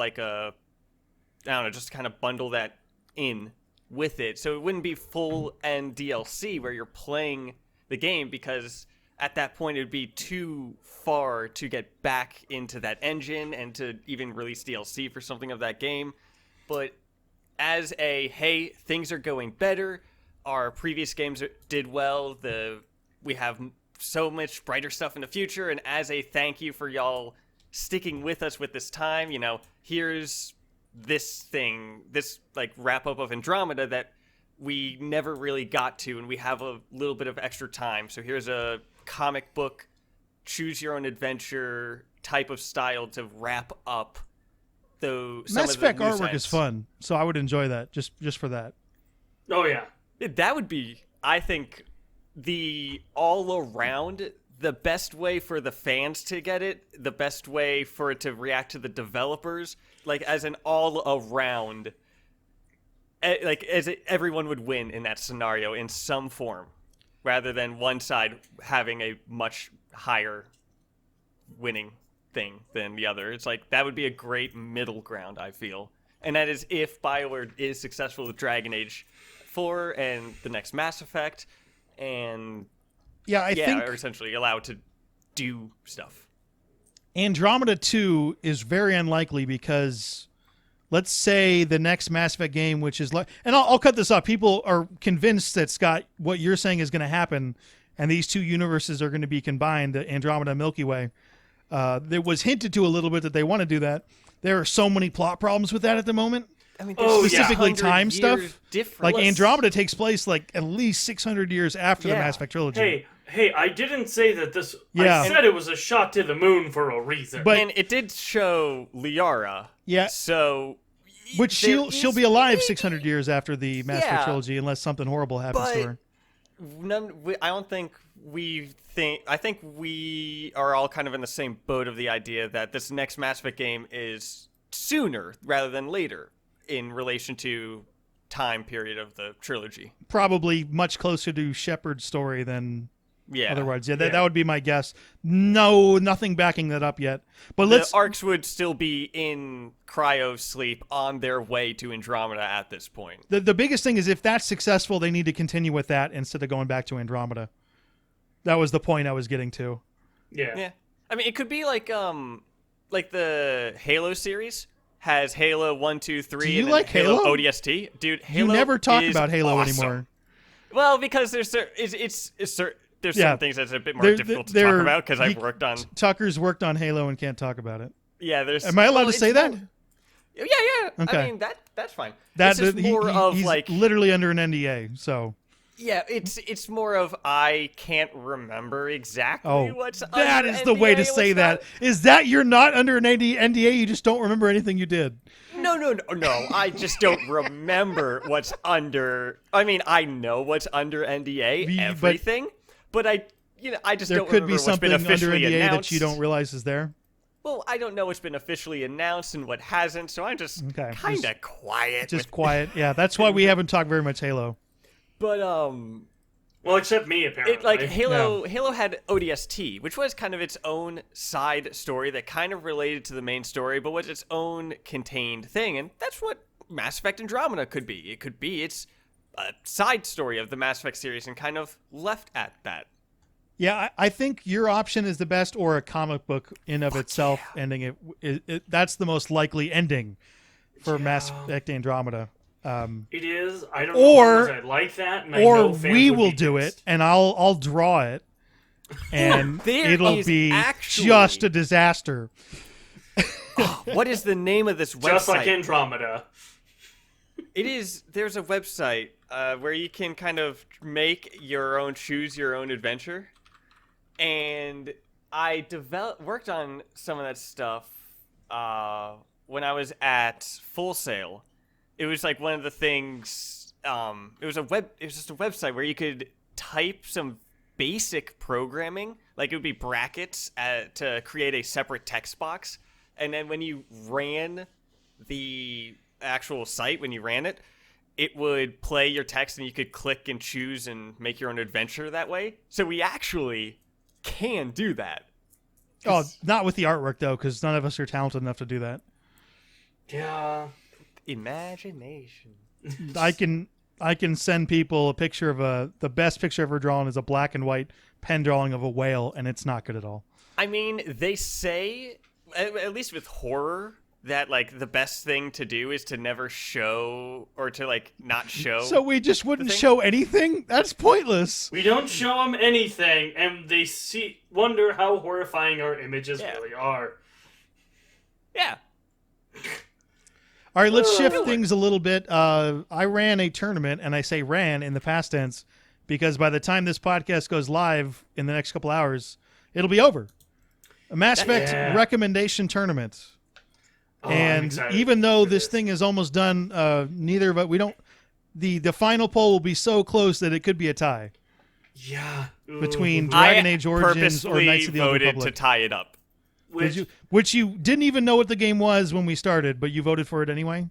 C: just to kind of bundle that in with it. So it wouldn't be full-end DLC where you're playing the game, because at that point it would be too far to get back into that engine and to even release DLC for something of that game. But as hey, things are going better, our previous games did well, we have so much brighter stuff in the future, and as a thank you for y'all sticking with us with this time, here's this thing, this wrap up of Andromeda that we never really got to, and we have a little bit of extra time. So here's a comic book, choose your own adventure type of style to wrap up
B: Mass Effect artwork is fun, so I would enjoy that just for that.
D: Oh yeah,
C: that would be, I think, the all around, the best way for the fans to get it, the best way for it to react to the developers, as an all around, everyone would win in that scenario in some form, rather than one side having a much higher winning thing than the other. It's like that would be a great middle ground, I feel. And that is if BioWare is successful with Dragon Age 4 and the next Mass Effect, and
B: I think
C: are essentially allowed to do stuff.
B: Andromeda 2 is very unlikely because let's say the next Mass Effect game, which is and I'll cut this off. People are convinced that, Scott, what you're saying is going to happen, and these two universes are going to be combined, the Andromeda and Milky Way. There was hinted to a little bit that they want to do that. There are so many plot problems with that at the moment.
C: I mean,
B: specifically time stuff.
C: Difference.
B: Like Andromeda takes place like at least 600 years after the Mass Effect trilogy.
D: Hey, I didn't say that this.
B: Yeah.
D: I said it was a shot to the moon for a reason.
C: And it did show Liara.
B: Yeah.
C: So.
B: Which she'll be alive 600 years after the Mass Effect trilogy, unless something horrible happens to her.
C: I think we are all kind of in the same boat of the idea that this next Mass Effect game is sooner rather than later in relation to time period of the trilogy.
B: Probably much closer to Shepard's story than otherwise. That would be my guess. No, nothing backing that up yet. But
C: the arcs would still be in cryo sleep on their way to Andromeda at this point.
B: The biggest thing is if that's successful, they need to continue with that instead of going back to Andromeda. That was the point I was getting to.
D: Yeah.
C: I mean, it could be like the Halo series has Halo 1, 2, 3.
B: Do you
C: and
B: like
C: Halo?
B: Halo?
C: ODST, dude. Halo
B: you never talk
C: is
B: about Halo
C: awesome.
B: anymore.
C: Well, because there's some things that's a bit more difficult to talk about because I've worked on.
B: Tucker's worked on Halo and can't talk about it.
C: Yeah, there's.
B: Am I allowed to say that?
C: Yeah.
B: Okay.
C: I mean that's fine.
B: That
C: it's just more of
B: he's
C: like
B: literally under an NDA, so.
C: Yeah, it's more of I can't remember exactly what's under
B: that is the
C: NDA
B: way to
C: and
B: say
C: what's
B: that.
C: not.
B: Is that you're not under an NDA, you just don't remember anything you did?
C: No. I just don't remember what's under. I mean, I know what's under NDA, everything, but I just don't remember what's been officially announced.
B: There could be something under NDA that you don't realize is there.
C: Well, I don't know what's been officially announced and what hasn't, so I'm just kind of quiet.
B: Just quiet. Yeah, that's why we haven't talked very much Halo.
C: But
D: well, except me apparently.
C: Halo had ODST, which was kind of its own side story that kind of related to the main story, but was its own contained thing, and that's what Mass Effect Andromeda could be. It could be its a side story of the Mass Effect series and kind of left at that.
B: Yeah, I think your option is the best, or a comic book in of itself ending it. That's the most likely ending for Mass Effect Andromeda.
D: It is. I don't know if I like that. And
B: or
D: I know fans
B: we
D: would
B: will
D: be
B: do
D: pissed.
B: it, and I'll draw it, and it'll be just a disaster.
C: What is the name of this website?
D: Just like Andromeda.
C: It is. There's a website where you can kind of choose your own adventure, and I worked on some of that stuff when I was at Full Sail. It was like one of the things. It was just a website where you could type some basic programming, like it would be brackets to create a separate text box, and then when you ran the actual site, it would play your text, and you could click and choose and make your own adventure that way. So we actually can do that.
B: Oh, not with the artwork though, because none of us are talented enough to do that.
D: Yeah.
C: Imagination.
B: I can send people a picture of the best picture ever drawn is a black and white pen drawing of a whale, and it's not good at all.
C: I mean, they say, at least with horror, that like the best thing to do is to never show or to like not show.
B: So we just wouldn't show anything? That's pointless.
D: We don't show them anything, and they wonder how horrifying our images really are.
C: Yeah.
B: All right, let's shift things a little bit. I ran a tournament, and I say ran in the past tense because by the time this podcast goes live in the next couple hours, it'll be over. A Mass Effect recommendation tournament. And even though this thing is almost done, neither of us, we don't. The final poll will be so close that it could be a tie.
D: Yeah.
B: Between Dragon Age Origins or Knights of the Old Republic.
C: To tie it up.
B: Which you didn't even know what the game was when we started, but you voted for it anyway?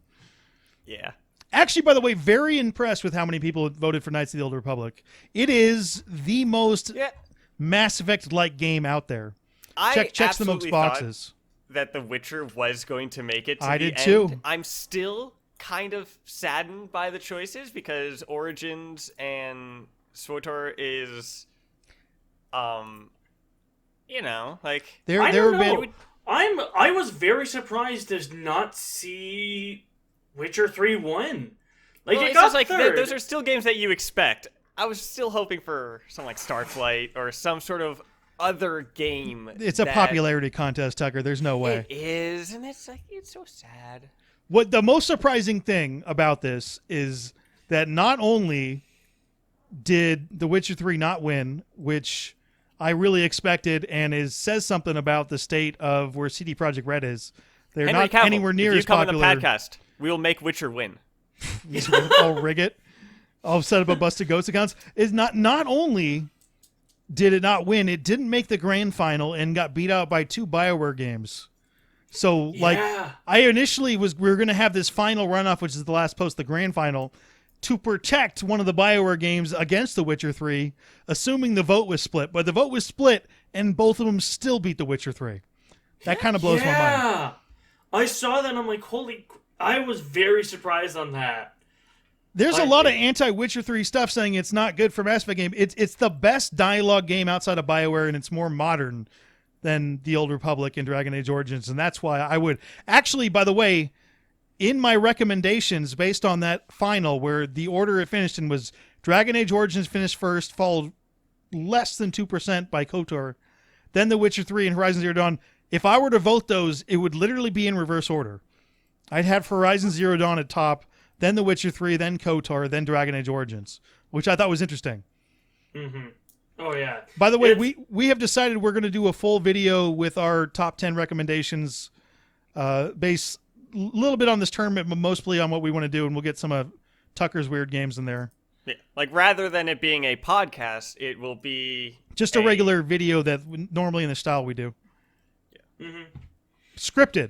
C: Yeah.
B: Actually, by the way, very impressed with how many people voted for Knights of the Old Republic. It is the most Mass Effect-like game out there. checks the most boxes.
C: That The Witcher was going to make it to
B: I
C: the
B: did
C: end.
B: too.
C: I'm still kind of saddened by the choices because Origins and SWTOR is, like
D: I don't know. I was very surprised to not see Witcher 3 win. Like,
C: well,
D: it got
C: like
D: third.
C: Those are still games that you expect. I was still hoping for something like Starflight or some sort of other game.
B: It's a popularity contest, Tucker. There's no way.
C: It is, and it's so sad.
B: What the most surprising thing about this is that not only did The Witcher 3 not win, which I really expected and says something about the state of where CD Projekt Red is. They're
C: Henry
B: not
C: Cavill,
B: anywhere near
C: if you
B: as
C: come
B: popular.
C: on the podcast, we will make Witcher win.
B: I'll rig it. I'll set up a Busted Ghost accounts. Is not only did it not win, it didn't make the grand final and got beat out by 2 BioWare games. So, I initially we were going to have this final runoff, which is the last post, the grand final, to protect one of the BioWare games against The Witcher 3, assuming the vote was split. But the vote was split, and both of them still beat The Witcher 3. That kind of blows my mind.
D: I saw that, and I'm like, I was very surprised on that.
B: There's a lot of anti-Witcher 3 stuff saying it's not good for Mass Effect game. It's the best dialogue game outside of BioWare, and it's more modern than the Old Republic and Dragon Age Origins, and that's why I would... Actually, by the way, in my recommendations, based on that final, where the order it finished in was Dragon Age Origins finished first, followed less than 2% by KOTOR, then The Witcher 3 and Horizon Zero Dawn. If I were to vote those, it would literally be in reverse order. I'd have Horizon Zero Dawn at top, then The Witcher 3, then KOTOR, then Dragon Age Origins, which I thought was interesting.
D: Mm-hmm. Oh, yeah.
B: By the way, we have decided we're going to do a full video with our top 10 recommendations based a little bit on this tournament, but mostly on what we want to do, and we'll get some of Tucker's weird games in there.
C: Yeah. Like, rather than it being a podcast, it will be...
B: Just a regular video that normally in the style we do.
C: Yeah.
D: Mm-hmm.
B: Scripted.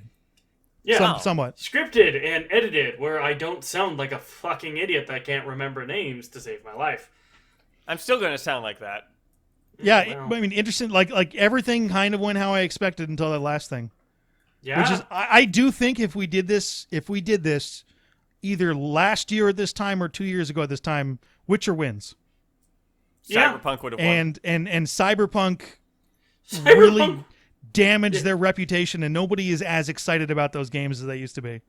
D: Yeah,
B: somewhat.
D: Scripted and edited, where I don't sound like a fucking idiot that can't remember names to save my life.
C: I'm still going to sound like that.
B: Yeah, well. I mean, interesting. Like everything kind of went how I expected until that last thing.
D: Yeah.
B: Which is, I do think if we did this, either last year at this time or 2 years ago at this time, Witcher wins.
C: Cyberpunk would have won.
B: And Cyberpunk really damaged their reputation, and nobody is as excited about those games as they used to be.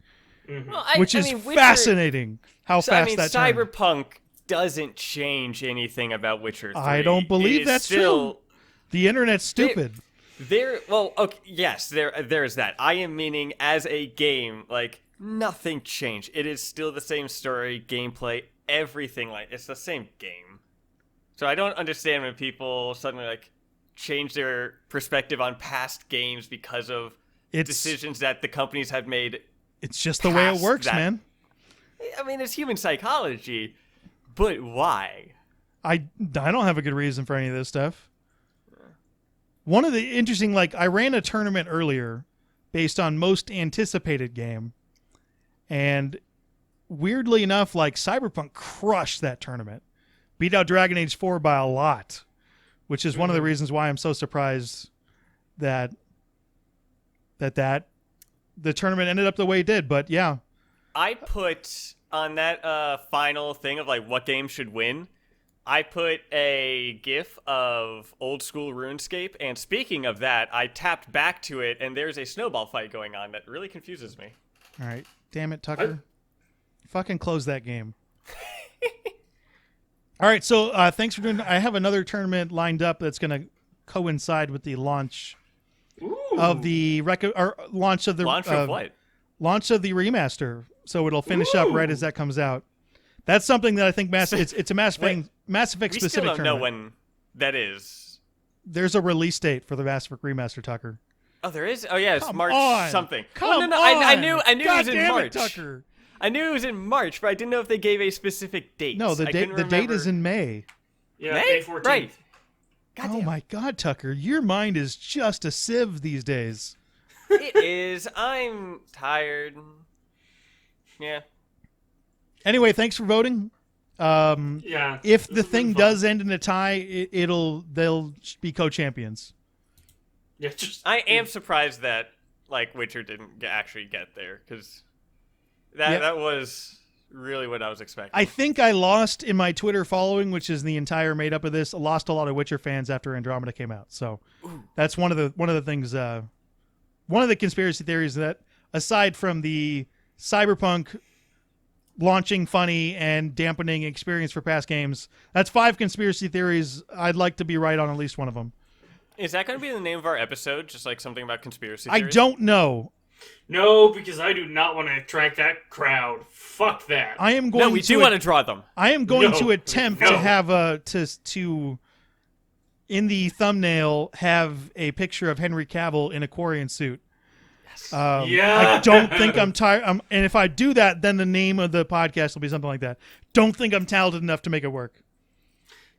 D: Mm-hmm.
C: Well,
B: which is fascinating how fast that turned.
C: Cyberpunk doesn't change anything about Witcher 3.
B: I don't believe that's true. The internet's stupid.
C: Yes, there's that. I am meaning as a game, like, nothing changed. It is still the same story, gameplay, everything. Like, it's the same game. So I don't understand when people suddenly, like, change their perspective on past games because of decisions that the companies have made.
B: It's just the way it works, man.
C: I mean, it's human psychology, but why?
B: I don't have a good reason for any of this stuff. One of the interesting, I ran a tournament earlier based on most anticipated game, and weirdly enough, Cyberpunk crushed that tournament. Beat out Dragon Age 4 by a lot, which is one of the reasons why I'm so surprised that the tournament ended up the way it did. But yeah,
C: I put on that final thing of what game should win, I put a GIF of old school RuneScape, and speaking of that, I tapped back to it, and there's a snowball fight going on that really confuses me.
B: All right, damn it, Tucker, fucking close that game. All right, so thanks for doing. I have another tournament lined up that's going to coincide with the launch of the launch of the launch of the remaster. So it'll finish up right as that comes out. That's something that I think it's a Mass Effect specific. We still don't
C: know when that is.
B: There's a release date for the Mass Effect remaster, Tucker.
C: Oh, there is. Oh yeah, it's March something.
B: No.
C: I knew it was in March.
B: Tucker.
C: I knew it was in March, but I didn't know if they gave a specific date.
B: No, the date is in May.
D: Yeah, May 14th.
C: Right.
B: Oh my God, Tucker, your mind is just a sieve these days.
C: It is. I'm tired. Yeah.
B: Anyway, thanks for voting. If the thing does end in a tie, they'll be co-champions.
D: Yeah, just
C: I am surprised that like Witcher didn't actually get there, because that was really what I was expecting.
B: I think I lost in my Twitter following, which is the entire made up of this. I lost a lot of Witcher fans after Andromeda came out. So that's one of the things. One of the conspiracy theories that, aside from the Cyberpunk launching funny and dampening experience for past games, that's 5 conspiracy theories. I'd like to be right on at least one of them.
C: Is that going to be the name of our episode? Just like something about conspiracy theories?
B: I don't know.
D: No, because I do not want to attract that crowd. Fuck that.
B: I am going.
C: No, we do want to draw them.
B: I am going to attempt to have to in the thumbnail have a picture of Henry Cavill in a Quarian suit. I don't think I'm tired. And if I do that, then the name of the podcast will be something like that. Don't think I'm talented enough to make it work.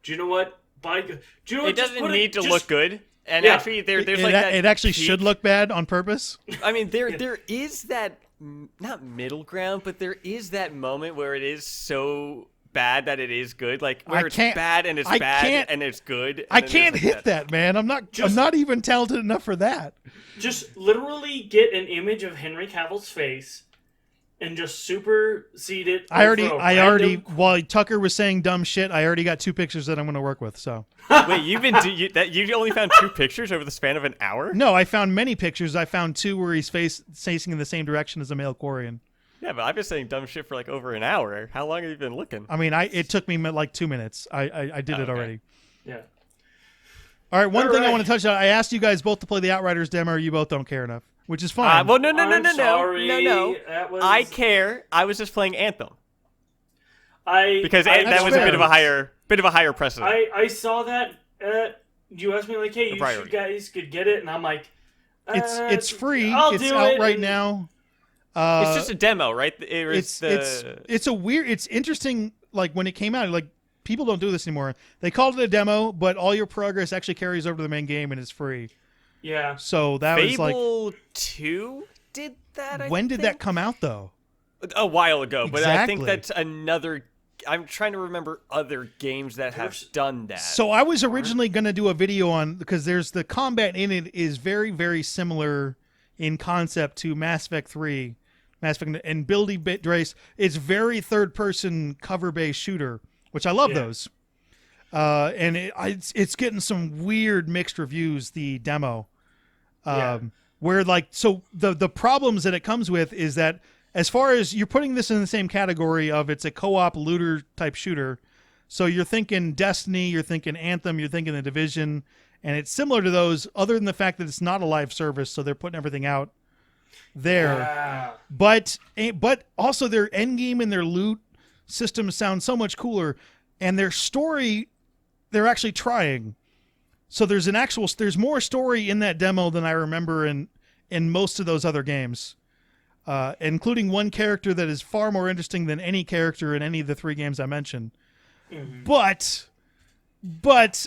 D: Do you know what?
C: It doesn't need to look good. And actually, there's like that.
B: It actually
C: peak.
B: should look bad on purpose.
C: I mean, there is that, not middle ground, but there is that moment where it is so bad that it is good. Like where it's bad and it's bad and it's good. And
B: I can't hit that, man. I'm not even talented enough for that.
D: Just literally get an image of Henry Cavill's face and just supersede it.
B: I already while Tucker was saying dumb shit, I already got 2 pictures that I'm going to work with. So
C: wait, you only found 2 pictures over the span of an hour?
B: No, I found many pictures. I found 2 where he's facing in the same direction as a male Quarian.
C: Yeah, but I've been saying dumb shit for like over an hour. How long have you been looking?
B: I mean, it took me like 2 minutes. I did it already.
D: Yeah.
B: All right, one thing I want to touch on. I asked you guys both to play the Outriders demo. You both don't care enough, which is fine.
C: Well, no.
D: Was...
C: I care. I was just playing Anthem. Because
D: that
C: was a bit of a higher precedent.
D: I saw that. You asked me like, hey, you guys could get it, and I'm like,
B: it's free.
D: It's
B: out right now.
C: It's just a demo, right?
B: It's interesting. Like when it came out, like people don't do this anymore. They called it a demo, but all your progress actually carries over to the main game and is free.
D: Yeah.
B: So that was like
C: Fable 2 did that.
B: When did that come out though?
C: A while ago, but I think
B: Exactly.
C: that's another. I'm trying to remember other games that have done that.
B: So I was originally going to do a video on, because there's the combat in it is very, very similar in concept to Mass Effect 3. Mass Effect and building bit race. It's very third-person cover-based shooter, which I love those. And it's getting some weird mixed reviews, the demo. Where like, so the problems that it comes with is that as far as you're putting this in the same category of it's a co-op looter type shooter. So you're thinking Destiny, you're thinking Anthem, you're thinking The Division, and it's similar to those other than the fact that it's not a live service, so they're putting everything out there.
D: Yeah.
B: But also their end game and their loot systems sound so much cooler, and their story, they're actually trying. So there's more story in that demo than I remember in most of those other games. Including one character that is far more interesting than any character in any of the 3 games I mentioned. Mm-hmm. But,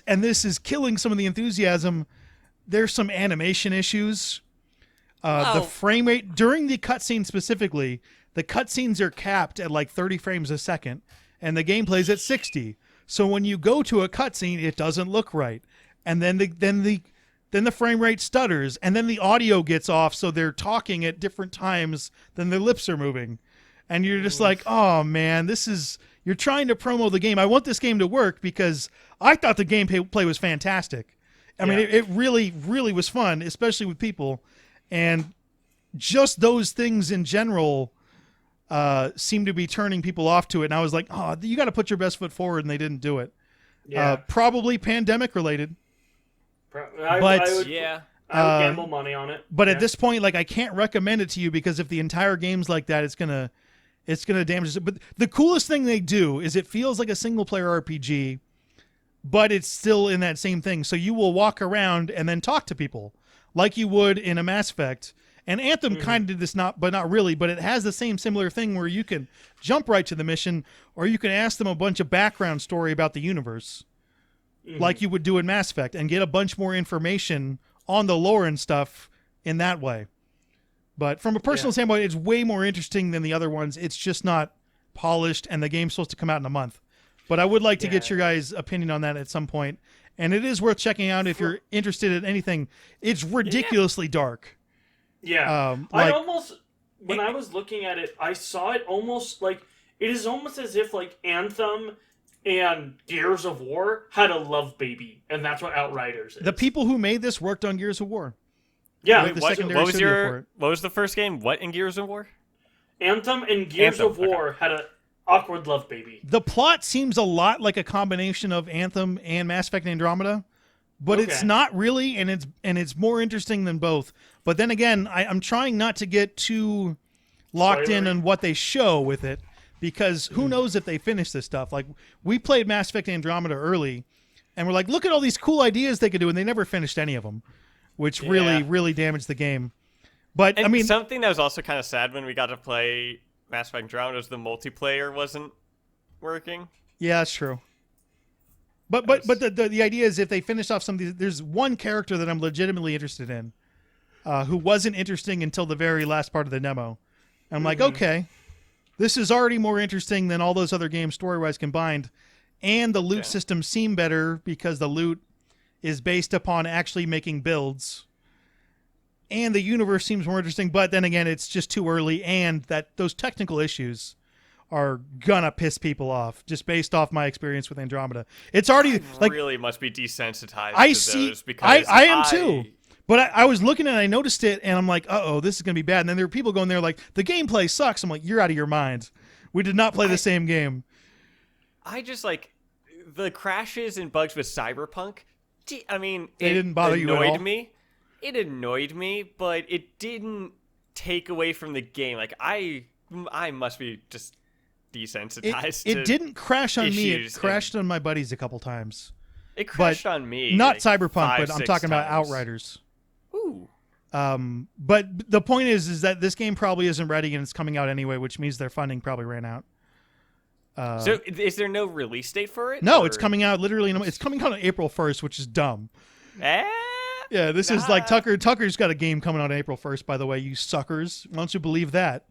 B: and this is killing some of the enthusiasm, there's some animation issues. The frame rate, during the cutscene specifically, the cutscenes are capped at like 30 frames a second, and the game plays at 60. So when you go to a cutscene, it doesn't look right. And then the frame rate stutters, and then the audio gets off, so they're talking at different times than their lips are moving. And you're just like, oh man, you're trying to promo the game. I want this game to work because I thought the gameplay was fantastic. I mean, it really, really was fun, especially with people. And just those things in general seem to be turning people off to it. And I was like, oh, you got to put your best foot forward, and they didn't do it. Yeah. Probably pandemic related.
D: I would gamble money on it.
B: But at this point, like, I can't recommend it to you because if the entire game's like that, it's gonna damage it. But the coolest thing they do is it feels like a single player RPG, but it's still in that same thing. So you will walk around and then talk to people like you would in a Mass Effect. And Anthem kind of did this, not really, but it has the same similar thing where you can jump right to the mission, or you can ask them a bunch of background story about the universe. Like you would do in Mass Effect, and get a bunch more information on the lore and stuff in that way. But from a personal standpoint, it's way more interesting than the other ones. It's just not polished, and the game's supposed to come out in a month. But I would like to get your guys' opinion on that at some point. and it is worth checking out if you're interested in anything. It's ridiculously dark.
D: Yeah, I almost when I was looking at it, I saw it almost like it is almost as if like Anthem and Gears of War had a love baby, and that's what Outriders is.
B: The people who made this worked on Gears of War.
D: Yeah.
C: Wait, what was the first game? What in Gears of War?
D: Anthem and Gears of War had a awkward love baby.
B: The plot seems a lot like a combination of Anthem and Mass Effect Andromeda, but it's not really, and it's more interesting than both. But then again, I'm trying not to get too locked in on what they show with it, because who knows if they finish this stuff. Like, we played Mass Effect Andromeda early, and we're like, look at all these cool ideas they could do, and they never finished any of them, which really damaged the game. But,
C: and
B: I mean...
C: something that was also kind of sad when we got to play Mass Effect Andromeda was the multiplayer wasn't working.
B: Yeah, that's true. But the idea is if they finish off some of these... There's one character that I'm legitimately interested in who wasn't interesting until the very last part of the demo. And I'm like, okay, this is already more interesting than all those other games story-wise combined. And the loot systems seem better because the loot is based upon actually making builds. And the universe seems more interesting, but then again, it's just too early, and that those technical issues are gonna piss people off, just based off my experience with Andromeda. It's already
C: really must be desensitized to those because
B: I am too. But I was looking and I noticed it, and I'm like, uh-oh, this is going to be bad. And then there were people going there like, the gameplay sucks. I'm like, you're out of your mind. We did not play the same game.
C: I just, like, the crashes and bugs with Cyberpunk, I mean,
B: they didn't bother you at all?
C: It annoyed me, but it didn't take away from the game. Like, I must be just desensitized to
B: It didn't crash on me. It crashed on my buddies a couple times.
C: It crashed on me.
B: Not
C: like
B: Cyberpunk, but I'm talking about Outriders.
C: Ooh.
B: But the point is that this game probably isn't ready and it's coming out anyway, which means their funding probably ran out.
C: So is there no release date for it?
B: No, it's coming out literally. It's coming out on April 1st, which is dumb. Yeah, this is like Tucker. Tucker's got a game coming out on April 1st, by the way, you suckers. Why don't you believe that?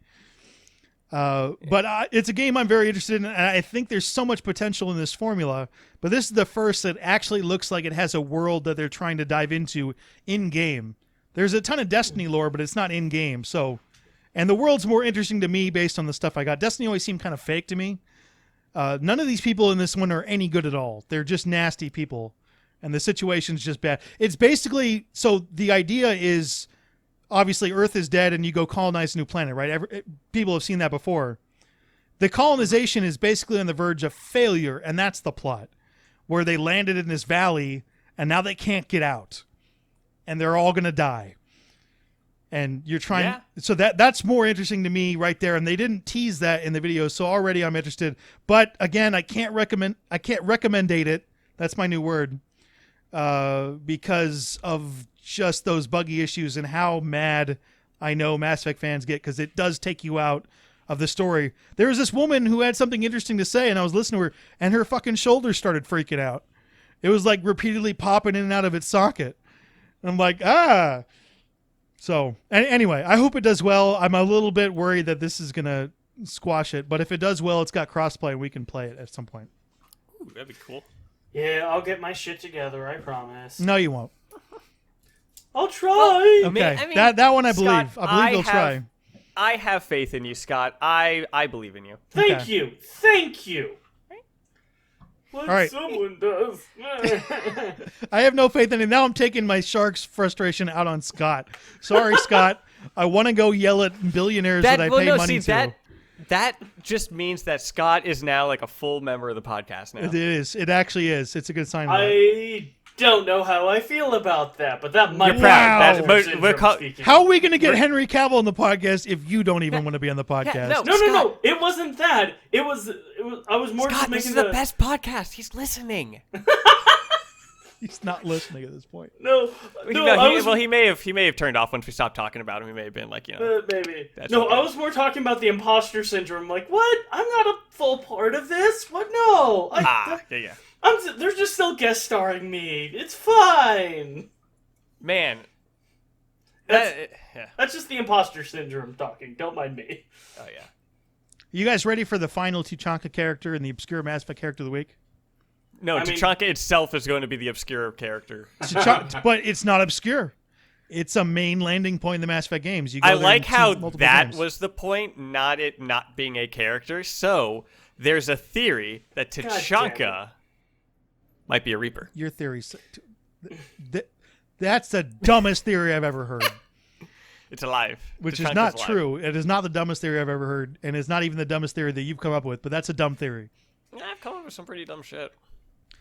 B: But it's a game I'm very interested in, and I think there's so much potential in this formula. But this is the first that actually looks like it has a world that they're trying to dive into in-game. There's a ton of Destiny lore, but it's not in-game. So, and the world's more interesting to me based on the stuff I got. Destiny always seemed kind of fake to me. None of these people in this one are any good at all. They're just nasty people, and the situation's just bad. It's basically, so the idea is, obviously Earth is dead and you go colonize a new planet, right? People have seen that before. The colonization is basically on the verge of failure, and that's the plot, where they landed in this valley, and now they can't get out, and they're all going to die. And you're trying, so that's more interesting to me right there. And they didn't tease that in the video, so already I'm interested. But again, I can't recommendate it. That's my new word, because of just those buggy issues and how mad I know Mass Effect fans get, because it does take you out of the story. There was this woman who had something interesting to say, and I was listening to her, and her fucking shoulders started freaking out. It was like repeatedly popping in and out of its socket. And I'm like, So, anyway, I hope it does well. I'm a little bit worried that this is going to squash it, but if it does well, it's got crossplay and we can play it at some point.
C: Ooh, that'd be cool.
D: Yeah, I'll get my shit together, I promise.
B: No, you won't.
D: I'll try.
B: Well, okay,
C: I mean,
B: that one I
C: Scott,
B: believe. I believe you'll try.
C: I have faith in you, Scott. I believe in you.
D: Thank you. Thank you. Like
B: all right.
D: someone does.
B: I have no faith in it. Now I'm taking my Sharks frustration out on Scott. Sorry, Scott. I want to go yell at billionaires that I pay money to.
C: That just means that Scott is now like a full member of the podcast now.
B: It is. It actually is. It's a good sign.
D: I don't know how I feel about that, but that might be
B: How are we going to get Henry Cavill on the podcast if you don't even want to be on the podcast?
D: Yeah, no. It wasn't that. It was. I was more
C: Scott,
D: just making
C: this is the best podcast. He's listening.
B: He's not listening at this point.
D: No.
C: He may have turned off once we stopped talking about him. He may have been like,
D: maybe. No, okay. I was more talking about the imposter syndrome. Like, what? I'm not a full part of this. What? No.
C: Yeah.
D: They're just still guest starring me. It's fine.
C: Man.
D: That's just the imposter syndrome talking. Don't mind me.
C: Oh, yeah.
B: You guys ready for the final Tuchanka character and the obscure Mass Effect character of the week?
C: No, Tachanka itself is going to be the obscure character.
B: But it's not obscure. It's a main landing point in the Mass Effect games. You go
C: I like how that
B: games.
C: was the point, not it not being a character. So there's a theory that Tachanka might be a Reaper.
B: Your theory's... That's the dumbest theory I've ever heard.
C: It's alive.
B: Which is not true. It is not the dumbest theory I've ever heard, and it's not even the dumbest theory that you've come up with, but that's a dumb theory.
C: Yeah, I've come up with some pretty dumb shit.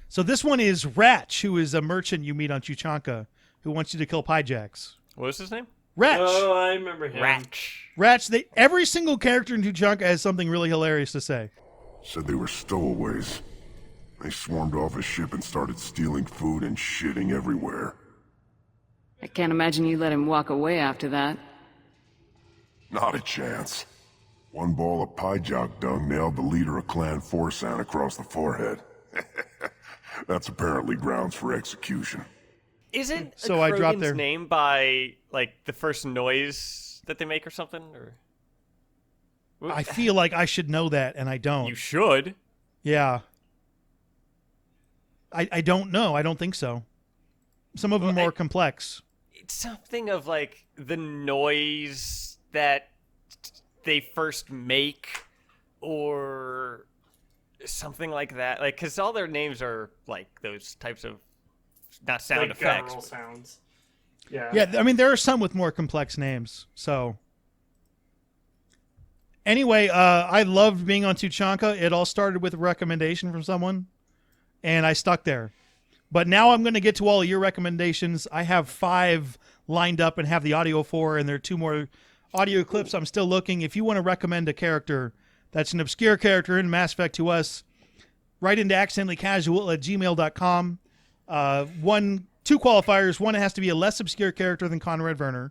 B: So this one is Ratch, who is a merchant you meet on Tachanka, who wants you to kill Pyjax.
C: What was his name?
B: Ratch.
D: Oh, I remember him.
B: Ratch. Every single character in Tachanka has something really hilarious to say.
E: Said they were stowaways. They swarmed off a ship and started stealing food and shitting everywhere.
A: I can't imagine you let him walk away after that.
E: Not a chance. One ball of Pyjok dung nailed the leader of Clan Forsan across the forehead. That's apparently grounds for execution.
C: Isn't
B: so I dropped their
C: name by like the first noise that they make or something? Or
B: I feel like I should know that, and I don't.
C: You should.
B: Yeah. I don't know. I don't think so. Some of them are more complex.
C: It's something of like the noise that they first make, or something like that. Like, because all their names are like those types of not sound
D: like
C: effects.
D: Guttural sounds. Yeah.
B: Yeah, I mean, there are some with more complex names. So, anyway, I loved being on Tachanka. It all started with a recommendation from someone, and I stuck there. But now I'm going to get to all of your recommendations. I have 5 lined up and have the audio for, and there are 2 more audio clips. I'm still looking. If you want to recommend a character that's an obscure character in Mass Effect to us, write into accidentallycasual@gmail.com. 2 qualifiers. One, it has to be a less obscure character than Conrad Werner.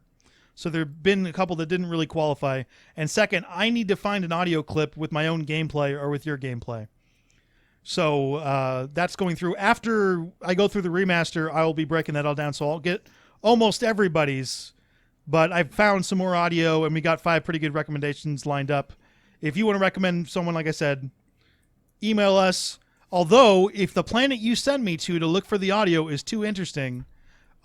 B: So there have been a couple that didn't really qualify. And second, I need to find an audio clip with my own gameplay or with your gameplay. So that's going through. After I go through the remaster, I will be breaking that all down. So I'll get almost everybody's. But I've found some more audio, and we got 5 pretty good recommendations lined up. If you want to recommend someone, like I said, email us. Although, if the planet you send me to look for the audio is too interesting,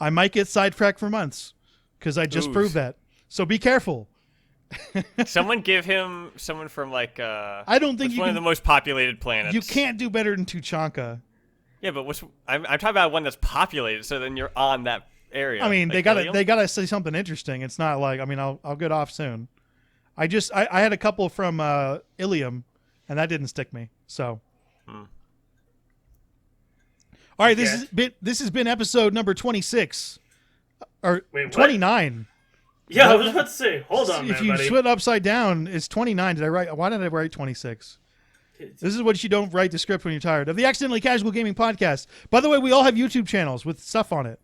B: I might get sidetracked for months, because I just proved that. So be careful.
C: Someone give him someone from like
B: I don't think
C: one of the most populated planets.
B: You can't do better than Tachanka.
C: Yeah, but I'm talking about one that's populated, so then you're on that area.
B: I mean,
C: like
B: they gotta say something interesting. It's not like, I mean, I'll get off soon. I had a couple from Ilium, and that didn't stick me. So, all right, this has been episode number 26 or 29.
D: Yeah, I was about to say, hold on,
B: if you split upside down, it's 29. Why did I write 26? This is what you don't write the script when you're tired. Of the Accidentally Casual Gaming Podcast. By the way, we all have YouTube channels with stuff on it.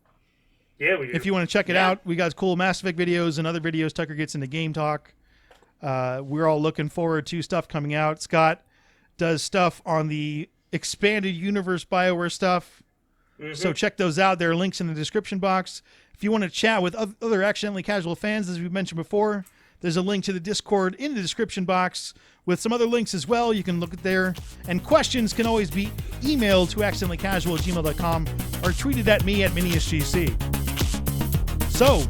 D: Yeah, we do.
B: If you want to check it out, we got cool Mass Effect videos and other videos. Tucker gets into Game Talk. We're all looking forward to stuff coming out. Scott does stuff on the expanded universe BioWare stuff. So check those out. There are links in the description box. If you want to chat with other Accidentally Casual fans, as we mentioned before, there's a link to the Discord in the description box with some other links as well. You can look at there. And questions can always be emailed to accidentallycasual@gmail.com or tweeted at me at Minius GC. So,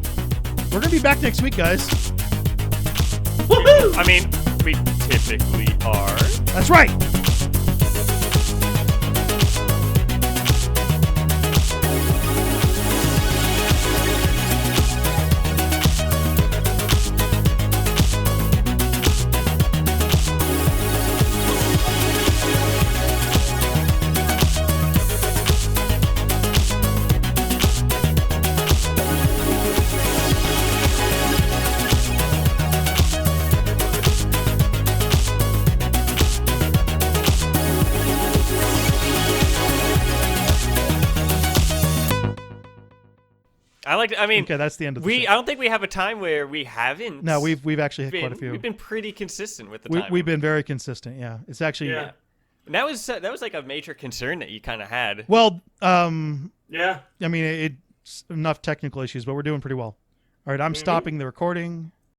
B: we're going to be back next week, guys.
D: Woohoo!
C: I mean, we typically are.
B: That's right. Okay, that's the end of the show.
C: I don't think we have a time where we haven't.
B: No, we've actually hit quite a few.
C: We've been pretty consistent with the time.
B: We've been very consistent. Yeah, it's actually.
C: Yeah. And that was like a major concern that you kind of had.
B: Well,
D: yeah.
B: I mean, it's enough technical issues, but we're doing pretty well. All right, I'm stopping the recording.